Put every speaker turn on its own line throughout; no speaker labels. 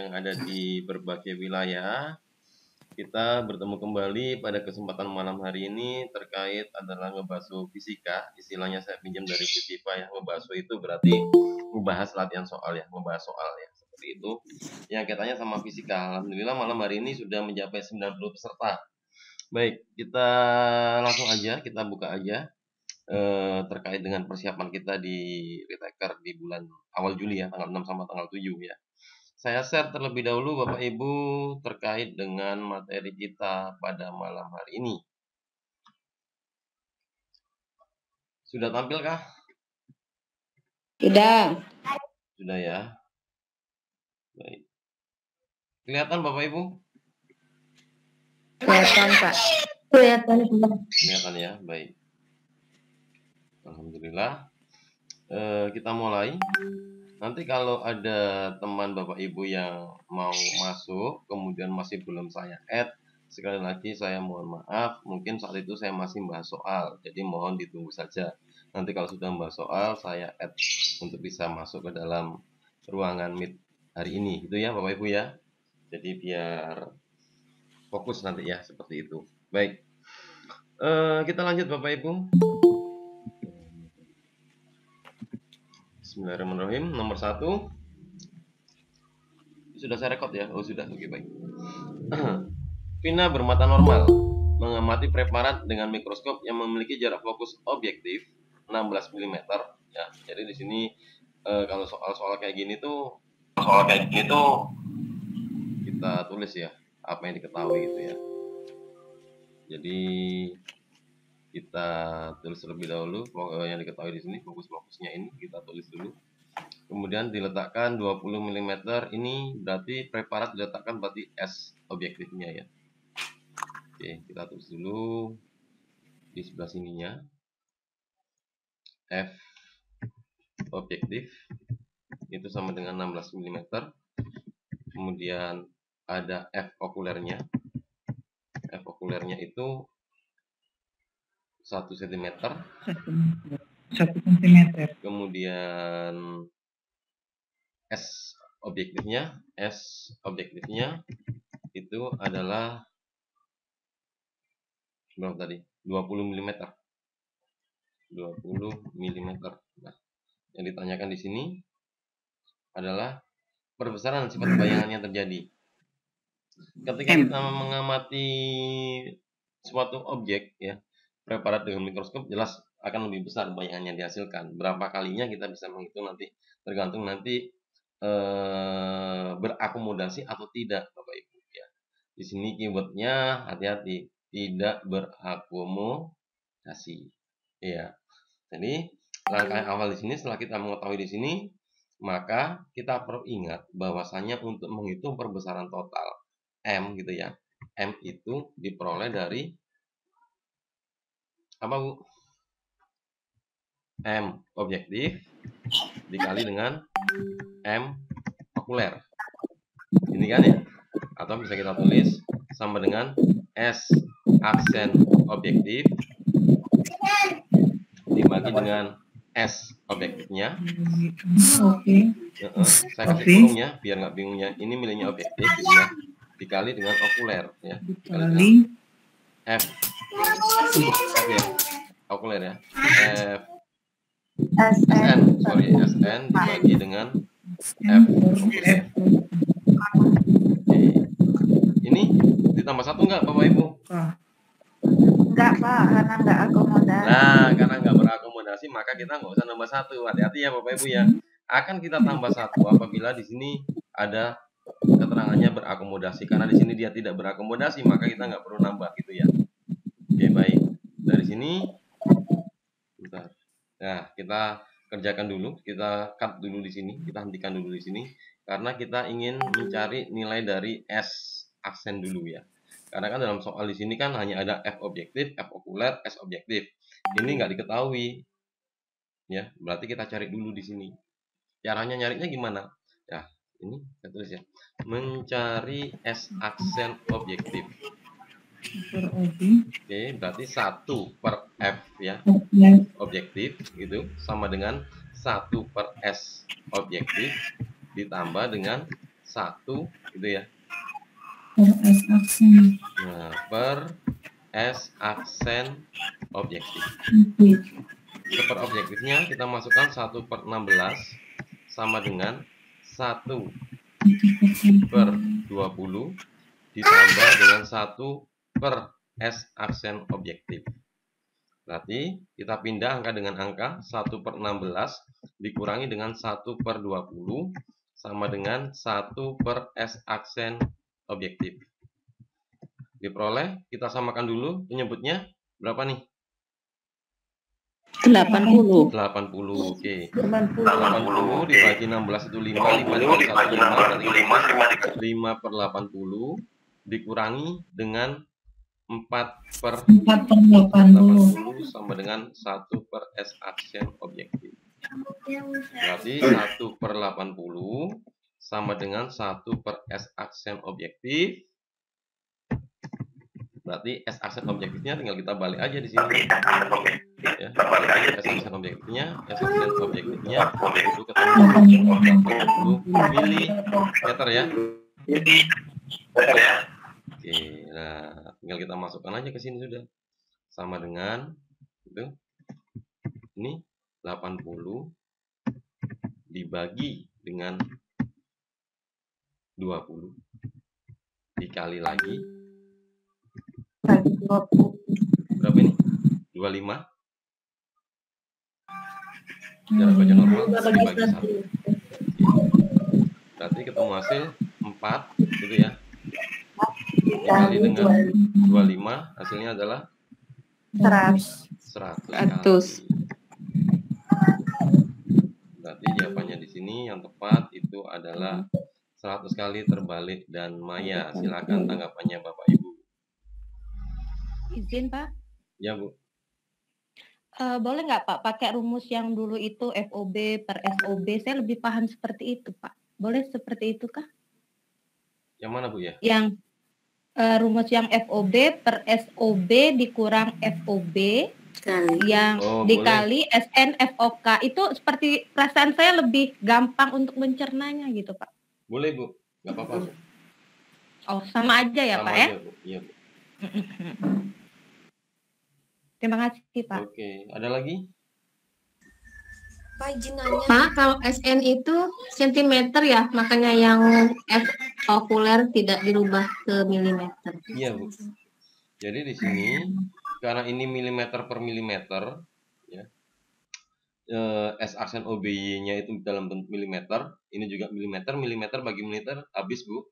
yang ada di berbagai wilayah. Kita bertemu kembali pada kesempatan malam hari ini terkait adalah ngebahas fisika. Istilahnya saya pinjam dari FISIPA ya. Ngebahas itu berarti membahas latihan soal ya, membahas soal ya. Seperti itu. Yang katanya sama fisika. Alhamdulillah malam hari ini sudah mencapai 90 peserta. Baik, kita langsung aja, kita buka aja terkait dengan persiapan kita di Retaker di bulan awal Juli ya, tanggal 6 sampai tanggal 7 ya. Saya share terlebih dahulu Bapak Ibu terkait dengan materi kita pada malam hari ini. Sudah tampilkah?
Sudah.
Sudah ya. Baik. Kelihatan Bapak Ibu?
Kelihatan, Pak.
Kelihatan ya, baik. Alhamdulillah. Kita mulai. Nanti kalau ada teman Bapak Ibu yang mau masuk, kemudian masih belum saya add, sekali lagi saya mohon maaf, mungkin saat itu saya masih membahas soal, jadi mohon ditunggu saja. Nanti kalau sudah membahas soal, saya add untuk bisa masuk ke dalam ruangan Meet hari ini, gitu ya Bapak Ibu ya. Jadi biar fokus nanti ya, seperti itu. Baik, kita lanjut Bapak Ibu. Bismillahirrahmanirrahim. Nomor 1. Sudah saya rekod ya? Oh sudah, oke baik. Vina bermata normal mengamati preparat dengan mikroskop yang memiliki jarak fokus objektif 16 mm ya. Jadi di sini kalau soal-soal kayak gini tuh kita tulis ya apa yang diketahui gitu ya. Jadi kita tulis terlebih dahulu yang diketahui di sini, fokus-fokusnya ini kita tulis dulu. Kemudian diletakkan 20 mm ini berarti preparat diletakkan berarti S objektifnya ya. Oke, kita tulis dulu di sebelah sininya. F objektif itu sama dengan 16 mm. Kemudian ada F okulernya. F okulernya itu 1 cm.
1 cm.
Kemudian S objektifnya itu adalah berapa tadi? 20 mm. 20 mm. Nah, yang ditanyakan di sini adalah perbesaran sifat bayangan yang terjadi. Ketika kita mengamati suatu objek ya, preparat dengan mikroskop jelas akan lebih besar bayangan yang dihasilkan. Berapa kalinya kita bisa menghitung nanti, tergantung nanti berakomodasi atau tidak Bapak Ibu ya. Di sini keywordnya hati-hati, tidak berakomodasi. Ya. Jadi langkah awal di sini setelah kita mengetahui di sini, maka kita perlu ingat bahwasanya untuk menghitung perbesaran total M gitu ya. M itu diperoleh dari apa Bu? M objektif dikali dengan M okuler. Ini kan ya? Atau bisa kita tulis sama dengan S aksen objektif dibagi dengan S objektifnya.
Oke.
Saya kasih kurung ya, biar nggak bingungnya. Ini miliknya objektif gitu ya. Dikali dengan okuler ya. Dikali F ya. Okuler ya. SN dibagi dengan F okuler. Ini ditambah 1 enggak Bapak Ibu?
Enggak Pak, karena enggak akomodasi.
Nah, karena enggak berakomodasi maka kita nggak usah nambah 1. Hati-hati ya Bapak Ibu ya. Akan kita tambah 1 apabila di sini ada keterangannya berakomodasi. Karena di sini dia tidak berakomodasi maka kita nggak perlu nambah gitu ya. Oke baik. Dari sini, bentar. Nah kita kerjakan dulu, kita cut dulu di sini, kita hentikan dulu di sini, karena kita ingin mencari nilai dari S aksen dulu ya. Karena kan dalam soal di sini kan hanya ada F objektif, F okuler, S objektif. Ini nggak diketahui, ya. Berarti kita cari dulu di sini. Caranya nyarinya gimana? Ya, ini saya tulis ya. Mencari S aksen objektif. Oke, berarti 1 per F ya. Objektif gitu sama dengan 1 per S objektif ditambah dengan 1 gitu ya.
Per S aksen.
Nah, per S aksen objektif. Per objektifnya kita masukkan 1/16 sama dengan 1/20 ditambah dengan 1 per S aksen objektif. Berarti kita pindah angka dengan angka 1/16 dikurangi dengan 1/20 sama dengan 1 per S aksen objektif. Diperoleh, kita samakan dulu penyebutnya berapa nih?
80.
80, oke. 80 dibagi 16 itu 5, 5 dibagi 1, 5, 5/80 dikurangi dengan 4/80 sama dengan 1 per S aksen objektif. Berarti 1/80 sama dengan 1 per S aksen objektif. Berarti S aksen objektifnya tinggal kita balik aja di sini. Ya, S aksen objektifnya itu ketemu 80 mm ya. Oke, nah tinggal kita masukkan aja ke sini sudah. Sama dengan itu. Ini 80 dibagi dengan 20 dikali lagi berapa ini? 25. Jarak baca normal dibagi 1. Berarti ketemu hasil 4 gitu ya. Dikali dengan 25 hasilnya adalah 100 kali. Berarti jawabannya di sini yang tepat itu adalah 100 kali terbalik dan maya. Silakan tanggapannya Bapak Ibu.
Izin Pak,
Ya Bu.
boleh nggak Pak pakai rumus yang dulu itu FOB per SOB? Saya lebih paham seperti itu Pak. Boleh seperti itu kah?
Yang mana Bu ya?
Yang rumus yang FOB per SOB dikurang FOB yang dikali
boleh.
SN FOK. Itu seperti perasaan saya lebih gampang untuk mencernanya gitu Pak.
Boleh Bu, nggak apa-apa Bu.
Oh sama aja ya
Sama
Pak
aja,
ya?
Bu. Iya Bu.
Terima kasih Pak.
Oke, ada lagi?
Pak izin nanya. Pak, kalau SN itu sentimeter ya, makanya yang F okuler tidak dirubah ke milimeter.
Iya Bu. Jadi di sini karena ini milimeter per milimeter, ya, S aksen OBY-nya itu dalam bentuk milimeter, ini juga milimeter, milimeter bagi milimeter habis Bu.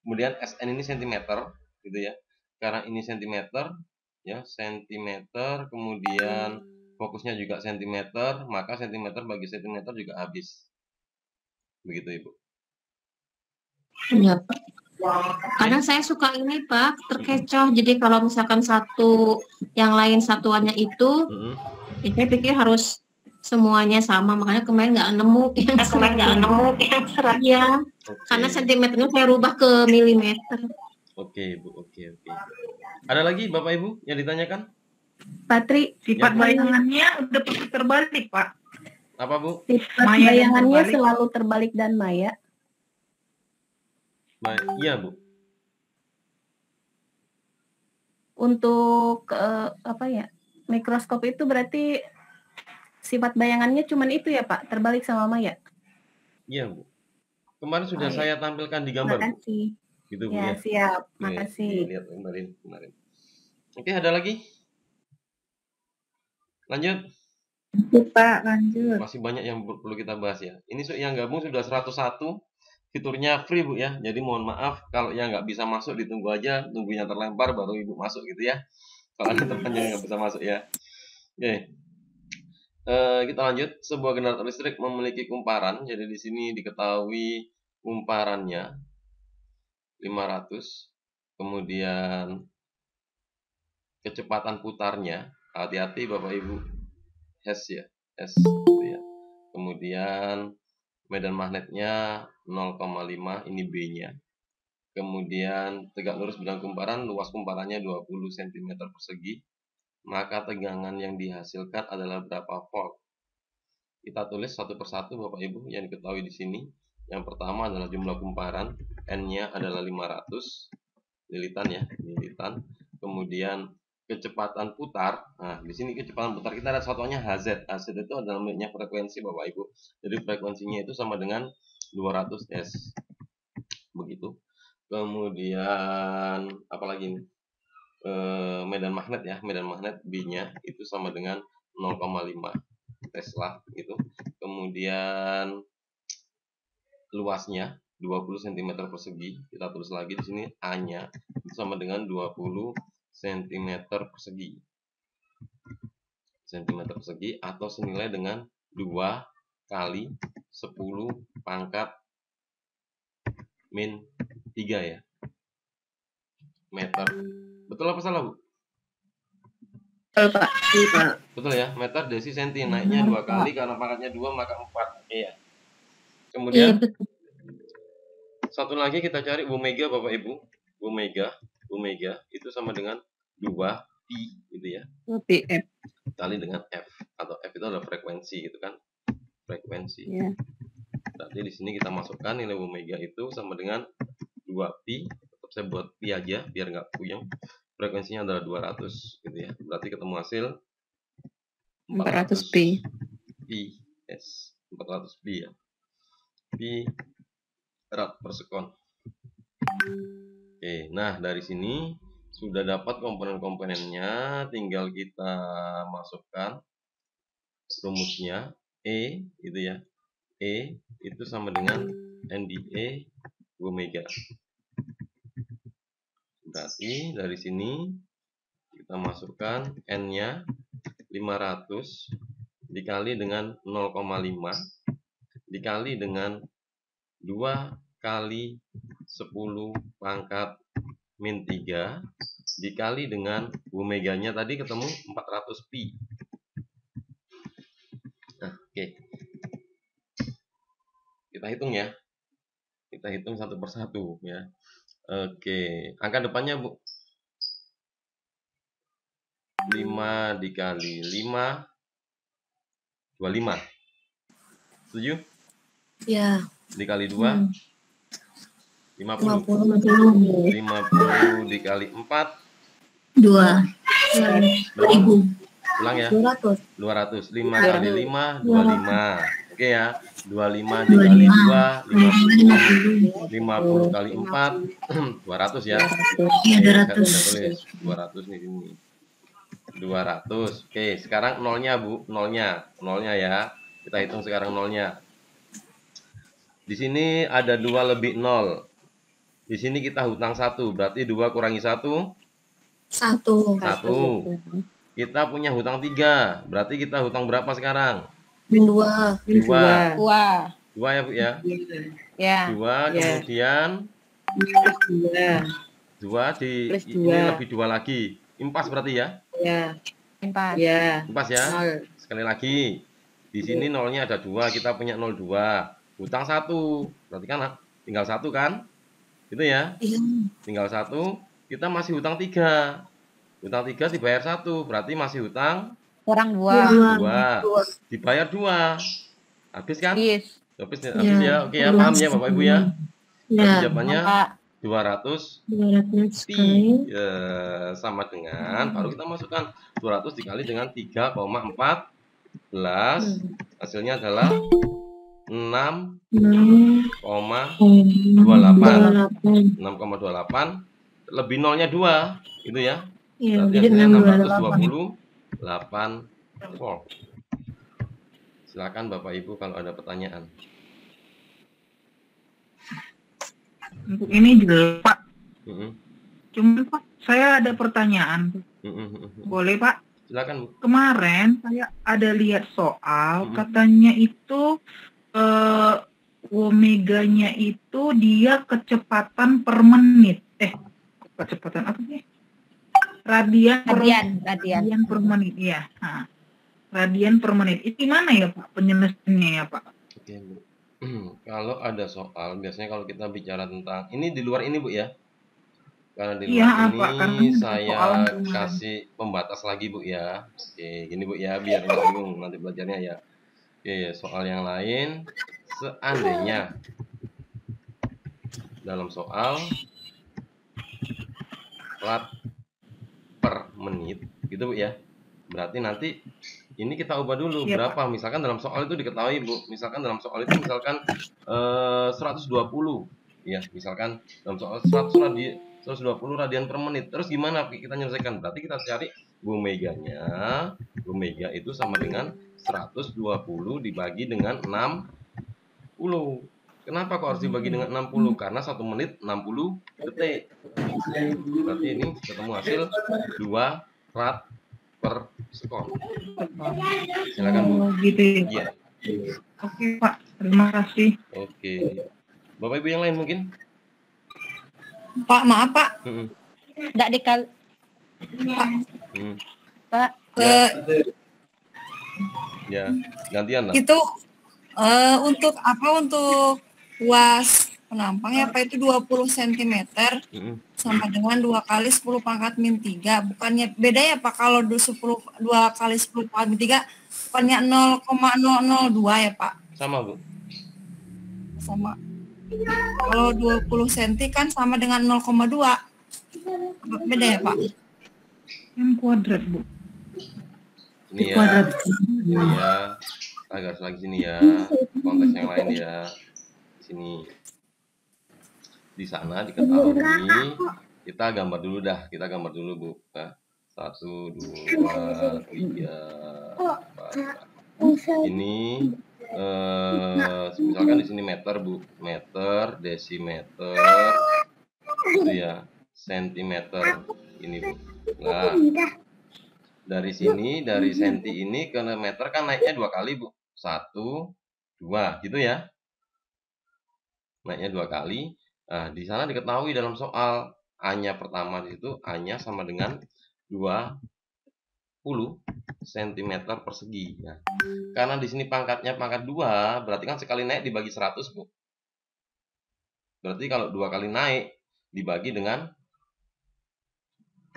Kemudian SN ini sentimeter, gitu ya. Karena ini sentimeter, ya sentimeter, kemudian fokusnya juga sentimeter, maka sentimeter bagi sentimeter juga habis. Begitu Ibu.
Iya Pak. Karena saya suka ini Pak, terkecoh. Jadi kalau misalkan satu yang lain satuannya itu, saya pikir harus semuanya sama. Makanya kemarin nggak nemu yang serat. Ya, karena sentimeternya saya rubah ke milimeter.
Oke Bu, oke. Ada lagi Bapak Ibu yang ditanyakan?
Patri, sifat bayangannya udah pasti terbalik Pak.
Apa Bu?
Sifat bayangannya selalu terbalik dan maya.
Iya Bu.
Untuk mikroskop itu berarti sifat bayangannya cuma itu ya Pak, terbalik sama maya.
Iya Bu. Kemarin sudah saya tampilkan di gambar.
Makasih.
Bu. Gitu Bu
Ya,
ya.
siap. Makasih.
Lihat kemarin. Oke, ada lagi? Lanjut.
Pak, lanjut.
Masih banyak yang perlu kita bahas ya. Ini yang gabung sudah 101. Fiturnya free Bu ya. Jadi mohon maaf kalau yang nggak bisa masuk ditunggu aja, tunggunya terlempar baru Ibu masuk gitu ya. Kalau ada teman yang nggak bisa masuk ya. Oke. Kita lanjut. Sebuah generator listrik memiliki kumparan. Jadi di sini diketahui kumparannya 500. Kemudian kecepatan putarnya, hati-hati Bapak Ibu, Hz ya, Hz gitu ya. Kemudian medan magnetnya 0,5, ini B-nya. Kemudian tegak lurus bidang kumparan, luas kumparannya 20 cm persegi. Maka tegangan yang dihasilkan adalah berapa volt? Kita tulis satu persatu Bapak Ibu yang diketahui di sini. Yang pertama adalah jumlah kumparan, N-nya adalah 500 lilitan ya, lilitan. Kemudian kecepatan putar. Nah, di sini kecepatan putar kita ada satuannya Hz. Hz itu adalah unitnya frekuensi Bapak Ibu. Jadi frekuensinya itu sama dengan 200 Hz. Begitu. Kemudian apalagi ini? Medan magnet ya, medan magnet B-nya itu sama dengan 0,5 Tesla gitu. Kemudian luasnya 20 cm persegi. Kita tulis lagi di sini A-nya itu sama dengan 20 cm persegi. Cm persegi atau senilai dengan 2 kali 10 pangkat min 3 ya. Meter. Betul apa salah, Bu?
Betul, Pak.
Betul ya, meter desi senti. Naiknya 2 kali karena pangkatnya 2 maka 4. Iya. Kemudian satu lagi kita cari omega Bapak Ibu. Omega itu sama dengan 2 pi gitu ya.
PF.
Kali dengan F, atau F itu adalah frekuensi gitu kan. Frekuensi.
Ya.
Berarti di sini kita masukkan nilai omega itu sama dengan 2 pi. Tetap saya buat pi aja biar nggak puyeng. Frekuensinya adalah 200 gitu ya. Berarti ketemu hasil
400 pi.
Pi, yes, 400 pi ya. Pi rad per sekon. Oke, nah dari sini sudah dapat komponen-komponennya, tinggal kita masukkan rumusnya. E gitu ya. E itu sama dengan NdE omega. Berarti dari sini kita masukkan N-nya 500 dikali dengan 0,5 dikali dengan 2 kali 10 pangkat min 3 dikali dengan omeganya tadi ketemu 400 pi. Nah, oke. Kita hitung ya. Kita hitung satu persatu ya. Oke, angka depannya Bu. 5 dikali 5 25. Setuju?
Ya.
Dikali 2 50. 50 dikali 4
2.
berapa? Ulang ya.
200.
5 kali 5 25. Oke ya. 25 dikali 2 50 kali 4 200 ya.
Iya,
Oke, saya tulis 200 nih ini. 200. Oke, sekarang nolnya Bu, nolnya ya. Kita hitung sekarang nolnya. Di sini ada 2 lebih 0. Di sini kita hutang 1, berarti 2 kurangi 1
1.
Kita punya hutang 3, berarti kita hutang berapa sekarang?
Min 2.
2 ya Bu ya.
Ya.
2 kemudian 2 di ini lebih 2 lagi. Impas berarti ya?
Ya.
Impas ya. Sekali lagi. Di sini nolnya ada 2, kita punya 02. Hutang 1. Berarti kan tinggal 1 kan? Gitu ya. Tinggal 1, kita masih hutang 3. Hutang 3 dibayar 1, berarti masih hutang
Kurang 2.
2. Dibayar 2. Habis kan?
Habis.
Habis ya. Oke ya, paham ya Bapak Ibu ya? Berarti jawabannya 200 pi sama dengan, baru kita masukkan 200 dikali dengan 3,14, hasilnya adalah 6,28 lebih nolnya 2 gitu ya. Berarti hasilnya 628 volt. Silakan Bapak Ibu kalau ada pertanyaan.
Untuk ini jelas Pak. Cuman Pak, saya ada pertanyaan. Boleh Pak?
Silakan Bu.
Kemarin saya ada lihat soal, katanya itu omeganya itu dia kecepatan per menit. Kecepatan apa sih? Radian per menit ya. Nah, radian per menit. Itu gimana ya Pak penyelesaiannya ya Pak?
Oke Bu. Kalau ada soal, biasanya kalau kita bicara tentang ini di luar ini Bu ya. Karena di luar ini saya kasih pembatas lagi Bu ya. Oke, gini Bu ya, biar nggak bingung nanti belajarnya ya. Oke, soal yang lain, seandainya dalam soal watt per menit gitu Bu ya. Berarti nanti ini kita ubah dulu berapa. Misalkan dalam soal itu diketahui Bu, misalkan dalam soal itu misalkan 120 ya, misalkan dalam soal 120 radian per menit. Terus gimana kita menyelesaikan? Berarti kita cari Bu meganya. Bu mega itu sama dengan 120 dibagi dengan 60. Kenapa kok harus dibagi dengan 60? Karena 1 menit 60 detik. Berarti ini ketemu hasil 2 watt per sekon. Silakan Bu.
Gitu ya.
Iya.
Oke Pak, terima kasih.
Oke. Bapak Ibu yang lain mungkin?
Pak, maaf Pak.
Enggak dikali. Pak.
Ya, gantian lah.
Itu untuk apa? Untuk luas penampang ya Pak, itu 20 cm sama dengan 2 kali 10 pangkat min 3. Bukannya beda ya Pak kalau 2 kali 10 pangkat min 3 bukannya 0,002 ya Pak?
Sama Bu.
Sama. Kalau 20 cm kan sama dengan 0,2. Beda ya Pak?
Yang kuadrat Bu.
Ini ya. Ini ya. Agak lagi sini ya. Konteks yang lain ya. Sini. Di sana diketahui, kita gambar dulu dah. Kita gambar dulu Bu. Nah, 1, 2, 3, 4. Ini misalkan di sini meter Bu, meter, desimeter, itu ya, sentimeter ini Bu. Nah, dari sini, dari senti ini ke meter kan naiknya 2 kali Bu. 1, 2, gitu ya. Naiknya 2 kali. Nah, di sana diketahui dalam soal A-nya pertama di situ A-nya sama dengan 20 cm persegi. Nah, karena di sini pangkatnya pangkat 2, berarti kan sekali naik dibagi 100, Bu. Berarti kalau 2 kali naik dibagi dengan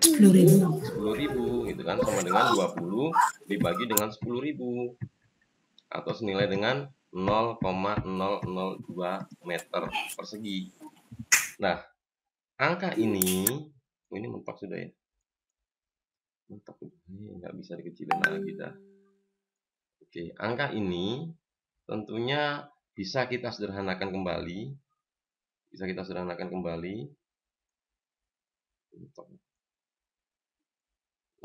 10.000 gitu kan, sama dengan 20 dibagi dengan 10.000 atau senilai dengan 0,002 meter persegi. Nah, angka ini mentok sudah ya. Mentok ini nggak bisa dikecilin lagi dah. Oke, angka ini tentunya bisa kita sederhanakan kembali. Bisa kita sederhanakan kembali.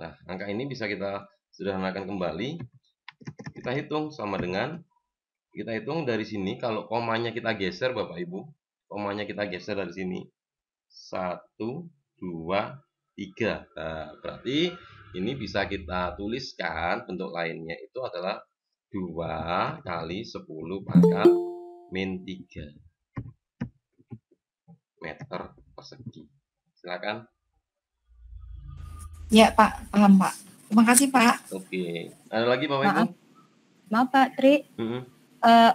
Nah, angka ini bisa kita sederhanakan kembali. Kita hitung sama dengan, kita hitung dari sini, kalau komanya kita geser Bapak Ibu, komanya kita geser dari sini. 1, 2, 3. Nah, berarti ini bisa kita tuliskan bentuk lainnya itu adalah 2 kali 10 pangkat min 3 meter persegi. Silakan.
Ya Pak, paham Pak. Terima kasih Pak.
Oke. Ada lagi Bapak Ibu?
Maaf Pak Tri.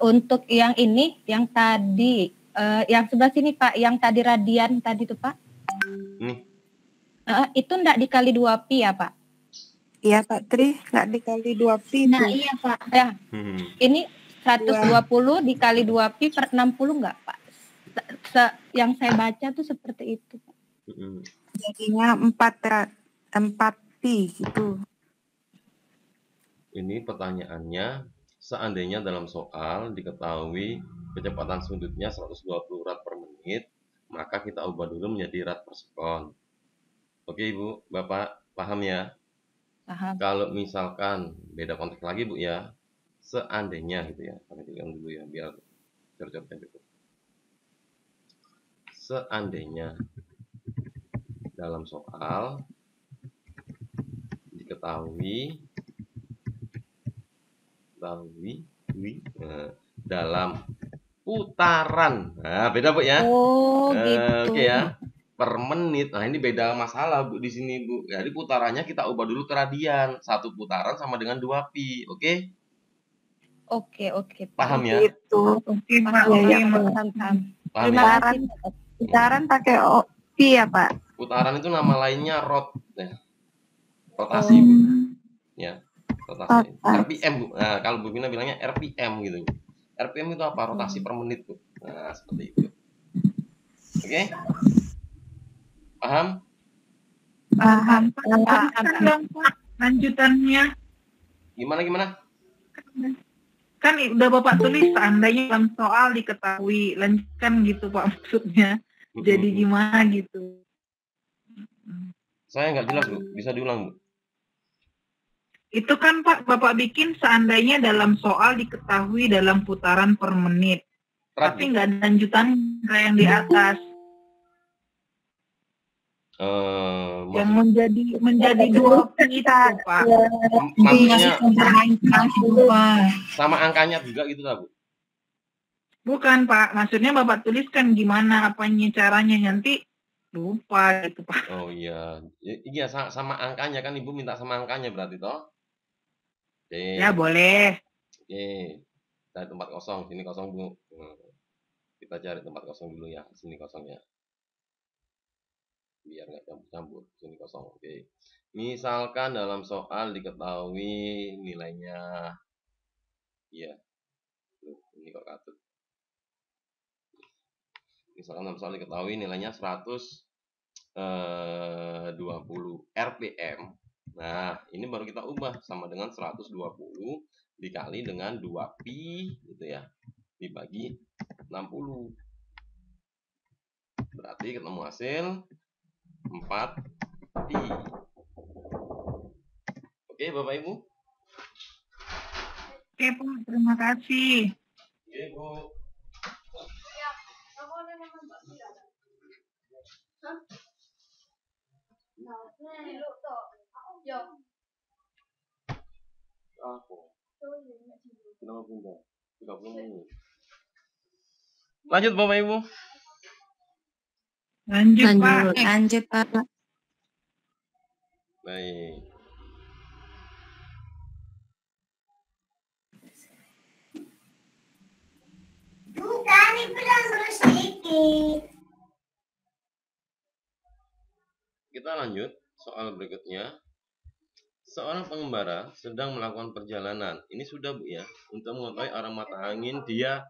Untuk yang ini, yang tadi, yang sebelah sini Pak, yang tadi radian tadi tuh Pak.
Nih.
Itu enggak dikali 2 pi ya Pak?
Iya Pak Tri, enggak dikali 2 pi.
Nah iya Pak. Ya. Ini 120 dikali 2 pi per 60 enggak Pak? Yang saya baca tuh seperti itu Pak.
Jadinya 4 pi gitu.
Ini pertanyaannya, seandainya dalam soal diketahui kecepatan sudutnya 120 rad per menit, maka kita ubah dulu menjadi rad per sekon. Oke Ibu, Bapak paham ya?
Paham.
Kalau misalkan beda konteks lagi Bu ya, seandainya gitu ya, kami tinggal dulu ya biar cor-cornya cukup. Seandainya dalam soal diketahui dalam putaran, nah beda Bu ya.
Gitu.
Oke ya, per menit. Nah ini beda masalah Bu di sini Bu. Jadi putarannya kita ubah dulu ke radian. 1 putaran sama dengan 2 pi. Oke?
Oke.
Paham ya?
Itu.
Paham.
Putaran pakai pi ya Pak?
Putaran itu nama lainnya rot. Ya. Rotasi Bu. Ya. Rotasi. RPM Bu. Nah, kalau Bu Vina bilangnya RPM gitu. RPM itu apa? Rotasi per menit Bu. Nah, seperti itu. Oke? Paham?
Paham.
Lanjutannya
Gimana?
kan udah Bapak tulis seandainya dalam soal diketahui, lanjutkan gitu Pak maksudnya. Jadi gimana gitu?
Saya nggak jelas Bu, bisa diulang Bu?
Itu kan Pak Bapak bikin seandainya dalam soal diketahui dalam putaran per menit, tapi nggak ada lanjutan kayak yang di atas. Yang menjadi dua kita Pak.
Maksudnya sama angkanya juga gitu lah Bu?
Bukan Pak, maksudnya Bapak tuliskan gimana apanya caranya, nanti lupa gitu Pak.
Oh iya, iya sama angkanya kan Ibu minta sama angkanya berarti toh? Oke.
Ya boleh.
Oke, cari tempat kosong, sini kosong Bu. Kita cari tempat kosong dulu ya, sini kosongnya. Biar nggak campur-campur, sini kosong. Oke. Misalkan dalam soal diketahui nilainya, iya, ini kok katut. Misalkan dalam soal diketahui nilainya 120 RPM. Nah, ini baru kita ubah sama dengan 120 dikali dengan 2pi gitu ya, dibagi 60. Berarti ketemu hasil 4pi. Oke Bapak Ibu?
Oke Pak, terima kasih.
Oke Bu. Lanjut Bapak Ibu.
Lanjut Pak.
Baik. Kita lanjut soal berikutnya. Seorang pengembara sedang melakukan perjalanan. Ini sudah Bu ya, untuk mengetahui arah mata angin dia.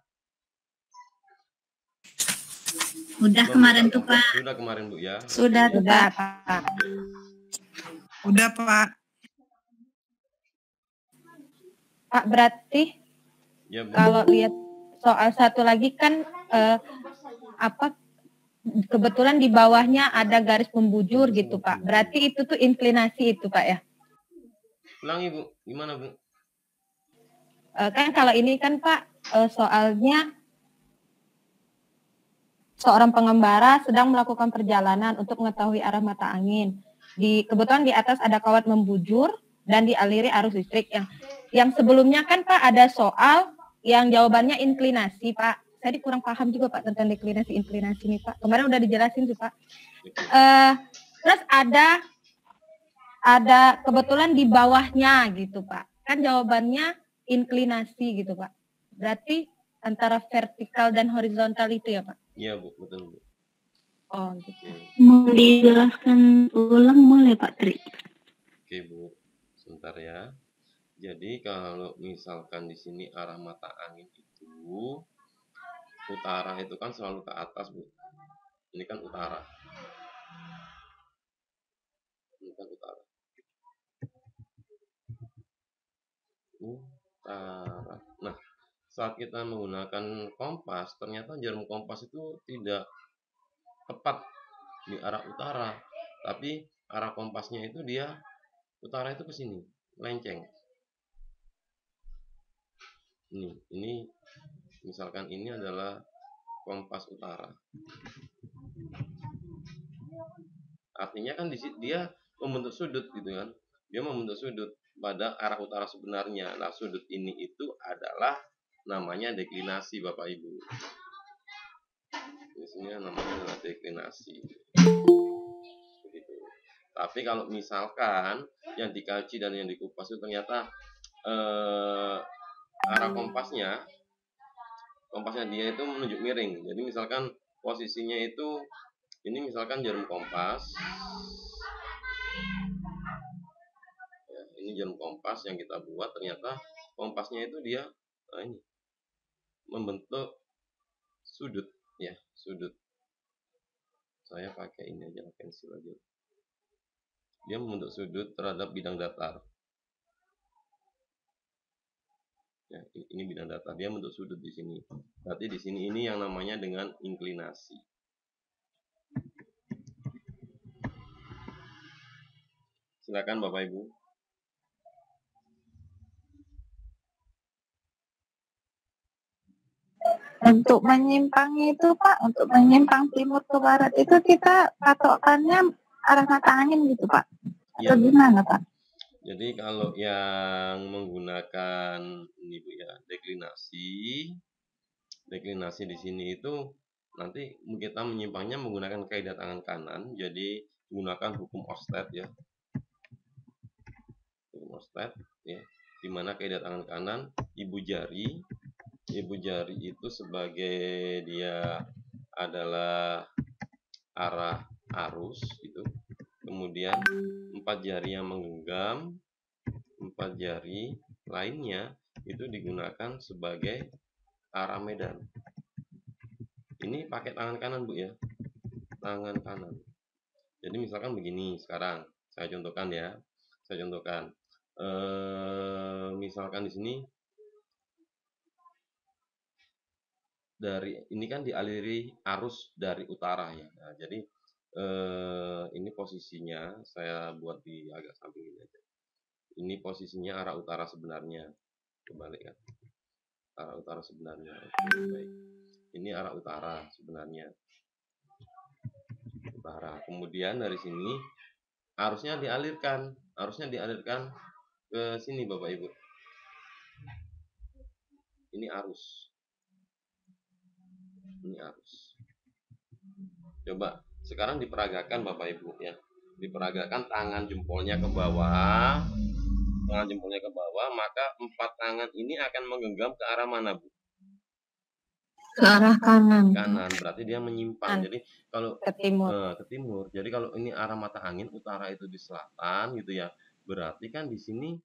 Udah kemarin tuh Pak.
Sudah kemarin Bu ya.
Sudah Pak.
Udah Pak.
Pak berarti
Ya, Bu.
kalau lihat soal satu lagi kan kebetulan di bawahnya ada garis pembujur gitu Pak. Berarti itu tuh inklinasi itu Pak ya?
Ulangi Bu, gimana Bu?
Kan kalau ini kan Pak soalnya seorang pengembara sedang melakukan perjalanan untuk mengetahui arah mata angin. Kebetulan di atas ada kawat membujur dan dialiri arus listrik. Yang sebelumnya kan Pak ada soal yang jawabannya inklinasi Pak. Saya kurang paham juga Pak tentang inklinasi nih Pak. Kemarin udah dijelasin tuh Pak. Terus ada kebetulan di bawahnya gitu Pak. Kan jawabannya inklinasi gitu Pak. Berarti antara vertikal dan horizontal itu ya Pak?
Iya Bu, betul Bu.
Oh gitu.
Mau dijelaskan ulang boleh Pak Tri?
Oke Bu, sebentar ya. Jadi kalau misalkan di sini arah mata angin itu utara itu kan selalu ke atas Bu. Ini kan utara. Ini kan utara. Utara. Nah, saat kita menggunakan kompas, ternyata jarum kompas itu tidak tepat di arah utara, tapi arah kompasnya itu dia utara itu ke sini, melenceng. Ini misalkan ini adalah kompas utara. Artinya kan dia membentuk sudut gitu kan. Dia membentuk sudut pada arah utara sebenarnya. Nah, sudut ini itu adalah namanya deklinasi Bapak Ibu. Di sini namanya adalah deklinasi. Begitu. Tapi kalau misalkan yang dikaji dan yang dikupas itu ternyata arah kompasnya dia itu menunjuk miring. Jadi misalkan posisinya itu ini misalkan jarum kompas. Ya, ini jarum kompas yang kita buat ternyata kompasnya itu dia membentuk sudut ya, sudut. saya pakai ini aja, pensil aja. Dia membentuk sudut terhadap bidang datar. Ya, ini bidang datar, dia membentuk sudut di sini. Berarti di sini ini yang namanya dengan inklinasi. Silakan Bapak Ibu.
Untuk menyimpang itu Pak, untuk menyimpang timur ke barat itu kita patokannya arah mata angin gitu Pak? Atau gimana Pak?
Jadi kalau yang menggunakan ini Bu ya, deklinasi di sini itu nanti kita menyimpangnya menggunakan kaidah tangan kanan. Jadi gunakan hukum Oersted ya. Hukum Oersted ya. Di mana kaidah tangan kanan ibu jari itu sebagai dia adalah arah arus itu. Kemudian 4 jari yang menggenggam, 4 jari lainnya itu digunakan sebagai arah medan. Ini pakai tangan kanan Bu ya, tangan kanan. Jadi misalkan begini, sekarang saya contohkan ya, misalkan di sini dari ini kan dialiri arus dari utara ya. Nah, jadi ini posisinya saya buat di agak samping ini aja. Ini posisinya arah utara sebenarnya. Kembali kan. Arah utara sebenarnya. Oke, baik. Ini arah utara sebenarnya. Utara. Kemudian dari sini arusnya dialirkan ke sini Bapak Ibu. Ini arus. Coba sekarang diperagakan Bapak Ibu ya. Diperagakan tangan jempolnya ke bawah. Maka 4 tangan ini akan menggenggam ke arah mana Bu?
Ke arah kanan.
Kanan, berarti dia menyimpang. Jadi kalau
ke timur.
Ke timur. Jadi kalau ini arah mata angin, utara itu di selatan gitu ya. Berarti kan di sini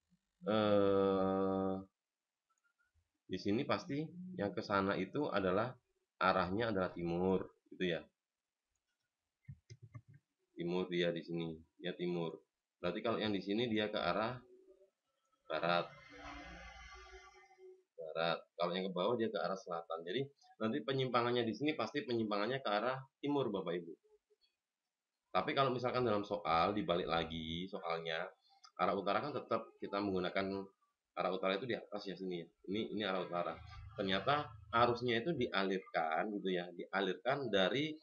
pasti yang ke sana itu adalah arahnya adalah timur gitu ya. Timur dia di sini, dia timur. Berarti kalau yang di sini dia ke arah barat. Kalau yang ke bawah dia ke arah selatan. Jadi nanti penyimpangannya di sini pasti penyimpangannya ke arah timur Bapak Ibu. Tapi kalau misalkan dalam soal dibalik lagi soalnya, arah utara kan tetap kita menggunakan arah utara itu di atas ya sini ya. Ini arah utara. Ternyata arusnya itu dialirkan gitu ya, dialirkan dari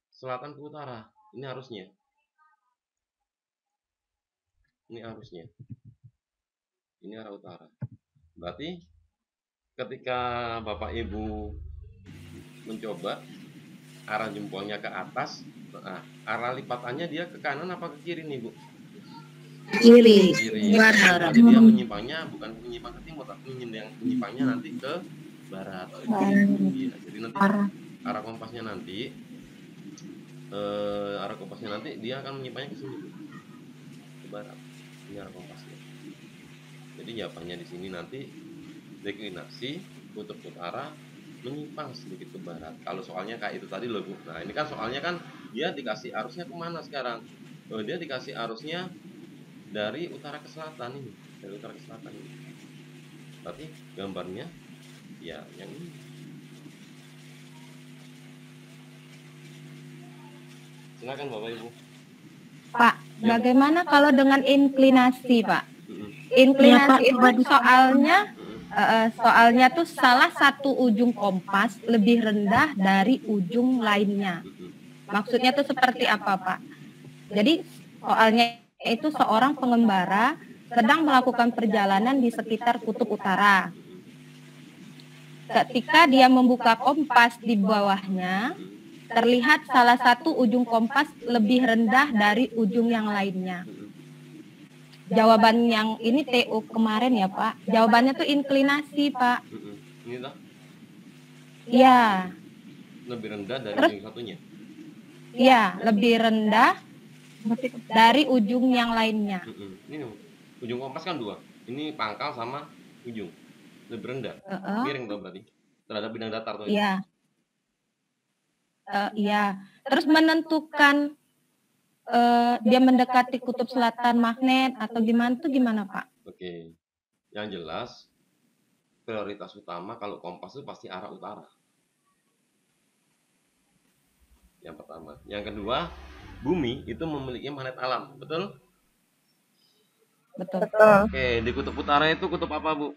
selatan ke utara. Ini arusnya. Ini arah utara. Berarti ketika Bapak Ibu mencoba arah jempolnya ke atas, nah, arah lipatannya dia ke kanan apa ke kiri nih Bu?
Kiri.
Barat. Jadi dia menyimpangnya bukan menyimpang ke timur, tapi menyimpangnya nanti ke barat. Ya, jadi nanti arah kompasnya nanti dia akan menyimpangnya ke sini Bu. Ke barat. Ini arah kompasnya. Jadi jawabannya di sini nanti deklinasi kutub utara menyimpang sedikit ke barat. Kalau soalnya kayak itu tadi loh Bu. Nah ini kan soalnya kan dia dikasih arusnya kemana sekarang? Dia dikasih arusnya dari utara ke selatan ini. Berarti gambarnya ya yang ini. Silakan Bapak Ibu.
Pak, bagaimana kalau dengan inklinasi Pak? Inklinasi itu soalnya tuh salah satu ujung kompas lebih rendah dari ujung lainnya. Maksudnya tuh seperti apa Pak? Jadi soalnya itu seorang pengembara sedang melakukan perjalanan di sekitar kutub utara. Ketika dia membuka kompas di bawahnya, terlihat salah satu ujung kompas lebih rendah dari ujung yang lainnya. Jawaban yang ini TU kemarin ya Pak. Jawabannya tuh inklinasi Pak.
Ini toh?
Iya.
Lebih rendah dari ujung satunya.
Iya, lebih rendah dari ujung yang lainnya.
Ini ujung kompas kan 2. Ini pangkal sama ujung. Lebih rendah. Miring toh berarti. Terhadap bidang datar tuh.
Iya. Iya. Terus menentukan dia mendekati kutub selatan magnet atau gimana tuh gimana, Pak?
Oke. Yang jelas prioritas utama kalau kompas itu pasti arah utara. Yang pertama. Yang kedua, bumi itu memiliki magnet alam, betul?
Betul.
Oke, di kutub utara itu kutub apa, Bu?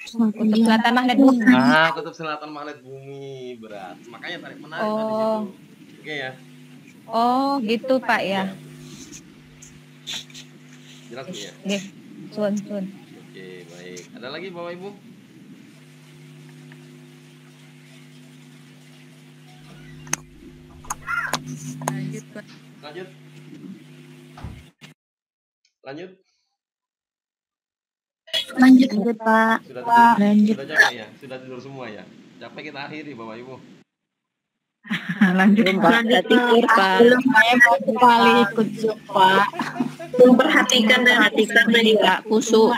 Kutub selatan magnet bumi.
Ah, kutub selatan magnet bumi, berat. Makanya tarik menarik tadi situ. Oke ya.
Oh, gitu Pak ya.
Jelas Bu ya?
Oke, sun.
Oke, baik. Ada lagi Bapak Ibu? Lanjut.
Lanjut Pak.
Sudah capek ya? Sudah tidur semua ya? Capek kita akhiri Bapak Ibu.
Lanjut Pak.
Tidur Pak. Belum saya mau kembali ikut Zoom Pak. Memperhatikan dari Pak kusuk.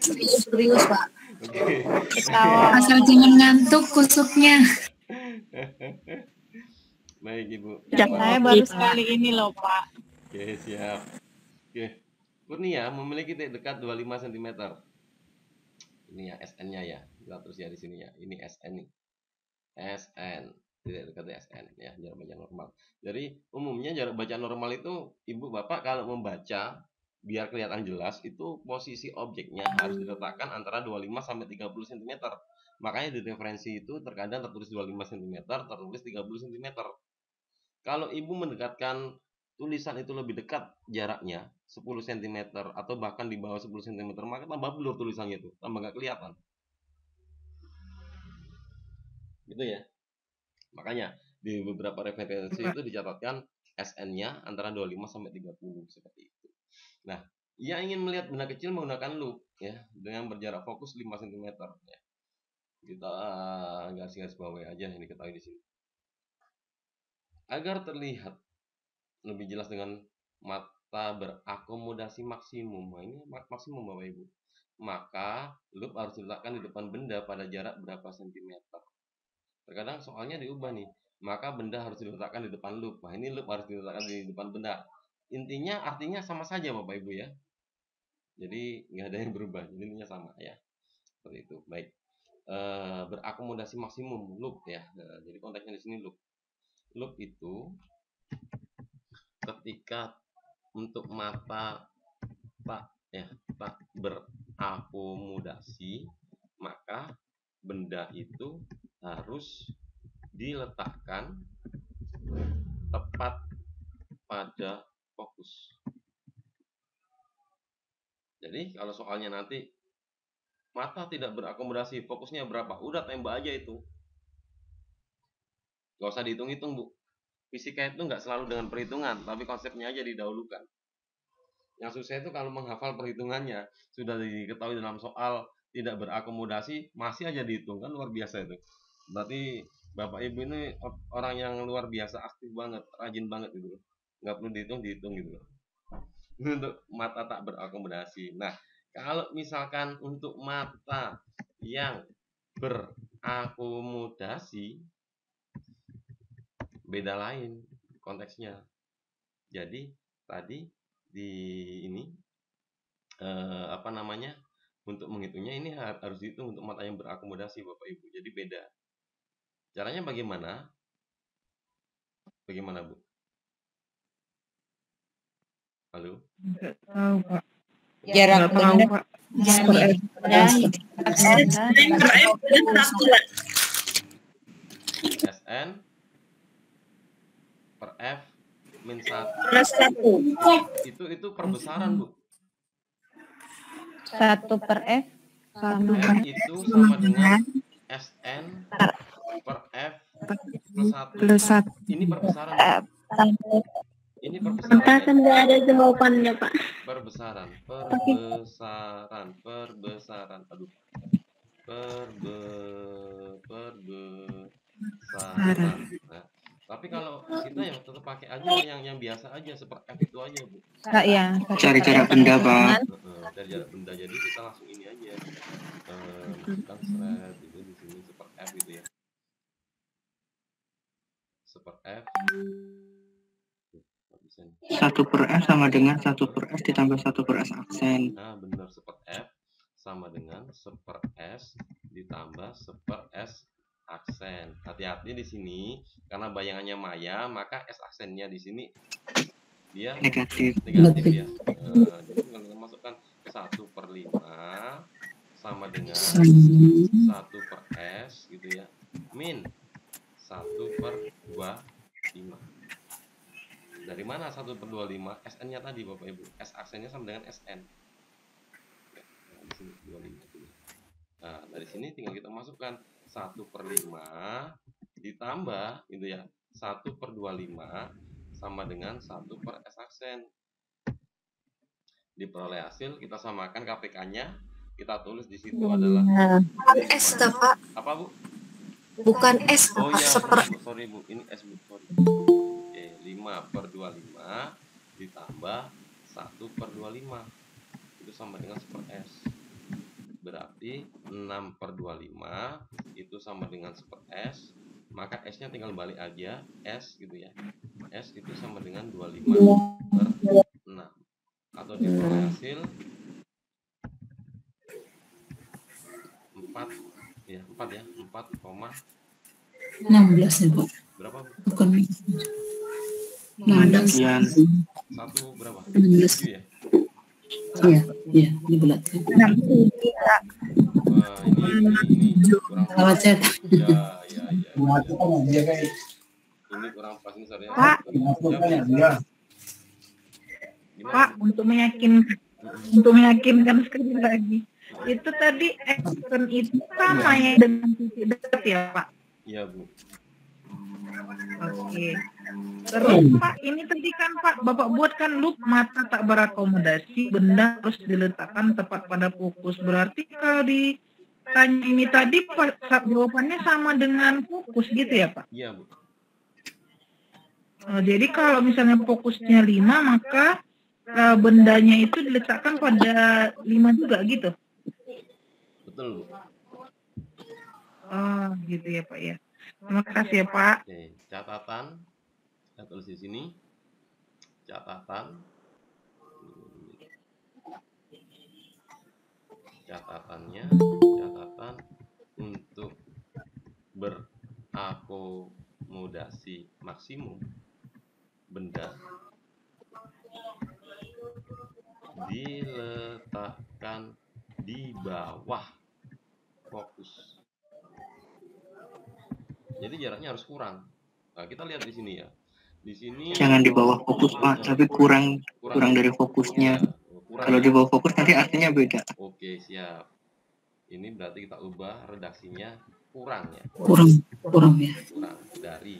Serius Pak.
Oke.
Asal jangan ngantuk kusuknya.
Baik Ibu.
Saya baru sekali ini loh Pak.
Oke, siap. Oke. Kurnia memiliki titik dekat 25 cm. Ini ya SN-nya ya. Kita terus ya di sini ya. Ini SN nih. SN. Titik dekat SN ya, jarak baca normal. Jadi umumnya jarak baca normal itu Ibu Bapak kalau membaca biar kelihatan jelas itu posisi objeknya harus diletakkan antara 25 sampai 30 cm. Makanya di referensi itu terkadang tertulis 25 cm, tertulis 30 cm. Kalau Ibu mendekatkan tulisan itu lebih dekat jaraknya 10 cm atau bahkan di bawah 10 cm, maka tambah blur tulisannya itu, tambah nggak kelihatan. Gitu ya. Makanya di beberapa referensi itu dicatatkan SN-nya antara 25 sampai 30 seperti itu. Nah, yang ingin melihat benda kecil menggunakan loop ya dengan berjarak fokus 5 cm ya. Kita garis-garis bawah aja yang diketahui di sini. Agar terlihat lebih jelas dengan mata berakomodasi maksimum. Nah, ini maksimum Bapak Ibu. Maka loop harus diletakkan di depan benda pada jarak berapa sentimeter. Terkadang soalnya diubah nih. Maka benda harus diletakkan di depan loop. Nah, ini loop harus diletakkan di depan benda. Intinya artinya sama saja Bapak Ibu ya. Jadi nggak ada yang berubah. Jadi intinya sama ya. Seperti itu. Baik. Berakomodasi maksimum loop ya. Nah, jadi konteksnya di sini loop. Loop itu ketika untuk mata tak berakomodasi, maka benda itu harus diletakkan tepat pada fokus. Jadi kalau soalnya nanti mata tidak berakomodasi, fokusnya berapa? Udah tembak aja itu. Gak usah dihitung-hitung Bu. Fisika itu nggak selalu dengan perhitungan, tapi konsepnya aja didahulukan. Yang susah itu kalau menghafal perhitungannya, sudah diketahui dalam soal tidak berakomodasi, masih aja dihitung, kan luar biasa itu. Berarti Bapak Ibu ini orang yang luar biasa, aktif banget, rajin banget gitu. Nggak perlu dihitung gitu. Untuk mata tak berakomodasi. Nah, kalau misalkan untuk mata yang berakomodasi, beda lain konteksnya. Jadi tadi di ini untuk menghitungnya ini harus dihitung untuk mata yang berakomodasi Bapak Ibu. Jadi beda. Caranya bagaimana? Bagaimana Bu? Halo?
Enggak tahu Pak.
Jarak
tahu Pak.
SN per F min 1
plus 1.
itu perbesaran Bu.
1 per F sama
F itu sama dengan SN per F plus 1. Ini perbesaran. Ini perbesaran.
Kan nggak ada jawabannya Pak.
Perbesaran. Aduh. Perbesaran. Nah, tapi kalau kita yang tetap pakai aja yang biasa aja seperti F itu aja Bu.
ya.
Cari jarak benda Pak.
Dari jarak benda, jadi kita langsung ini aja. Masukkan seret itu
1 per S sama dengan 1 per S ditambah 1 per S aksen.
Nah, benar, 1 per F sama dengan 1 per S ditambah 1 per S aksen. Hati-hati di sini karena bayangannya maya, maka S aksennya di sini dia
Negatif.
ya. Jadi kita masukkan 1 per 5 sama dengan 1 per S gitu ya, min 1 per 25. Dari mana 1 per 25? SN-nya tadi Bapak Ibu. S aksennya sama dengan SN. Nah, di sini 25. Nah, dari sini tinggal kita masukkan 1 per 5 ditambah gitu ya, 1 per 25 sama dengan 1 per S aksen. Diperoleh hasil, kita samakan KPK-nya, kita tulis di situ adalah
S Pak.
apa Bu?
Bukan S,
Oh iya, sorry Bu, ini S Bu, sorry. Oke, 5 per 25 ditambah 1 per 25 itu sama dengan 1 per S. Berarti 6 per 25 itu sama dengan 1 per S, maka S-nya tinggal balik aja, S gitu ya. S itu sama dengan 25 per 6. Atau diperoleh hasil 4 ya, 4 ya,
4,16 ya Pak.
berapa Bu?
Bukan
16.
1 berapa?
16.
7 ya?
Iya, ini bulat.
Wah, ini kurang
Lewat chat.
ya. Ini kurang pas nih sorry.
Pak. Pak, untuk meyakinkan sekali lagi, itu tadi action itu sama ya dengan titik dekat ya Pak?
Iya Bu.
Oke. Terus Pak, ini tadi kan Pak Bapak buat kan loop mata tak berakomodasi, benda harus diletakkan tepat pada fokus. Berarti kalau ditanya ini tadi Pak, jawabannya sama dengan fokus gitu ya Pak?
Iya Bu.
Jadi kalau misalnya fokusnya 5, maka bendanya itu diletakkan pada 5 juga gitu?
Betul Bu.
Oh gitu ya Pak ya. Terima kasih ya Pak.
Oke, catatan saya tulis di sini. Catatannya catatan untuk berakomodasi maksimum benda diletakkan di bawah fokus. Jadi jaraknya harus kurang. Nah, kita lihat di sini ya. Di sini
Jangan di bawah fokus Pak, tapi kurang dari fokusnya. Kalau di bawah fokus nanti artinya beda.
Oke, siap. Ini berarti kita ubah redaksinya kurang ya.
Kurang ya.
Kurang dari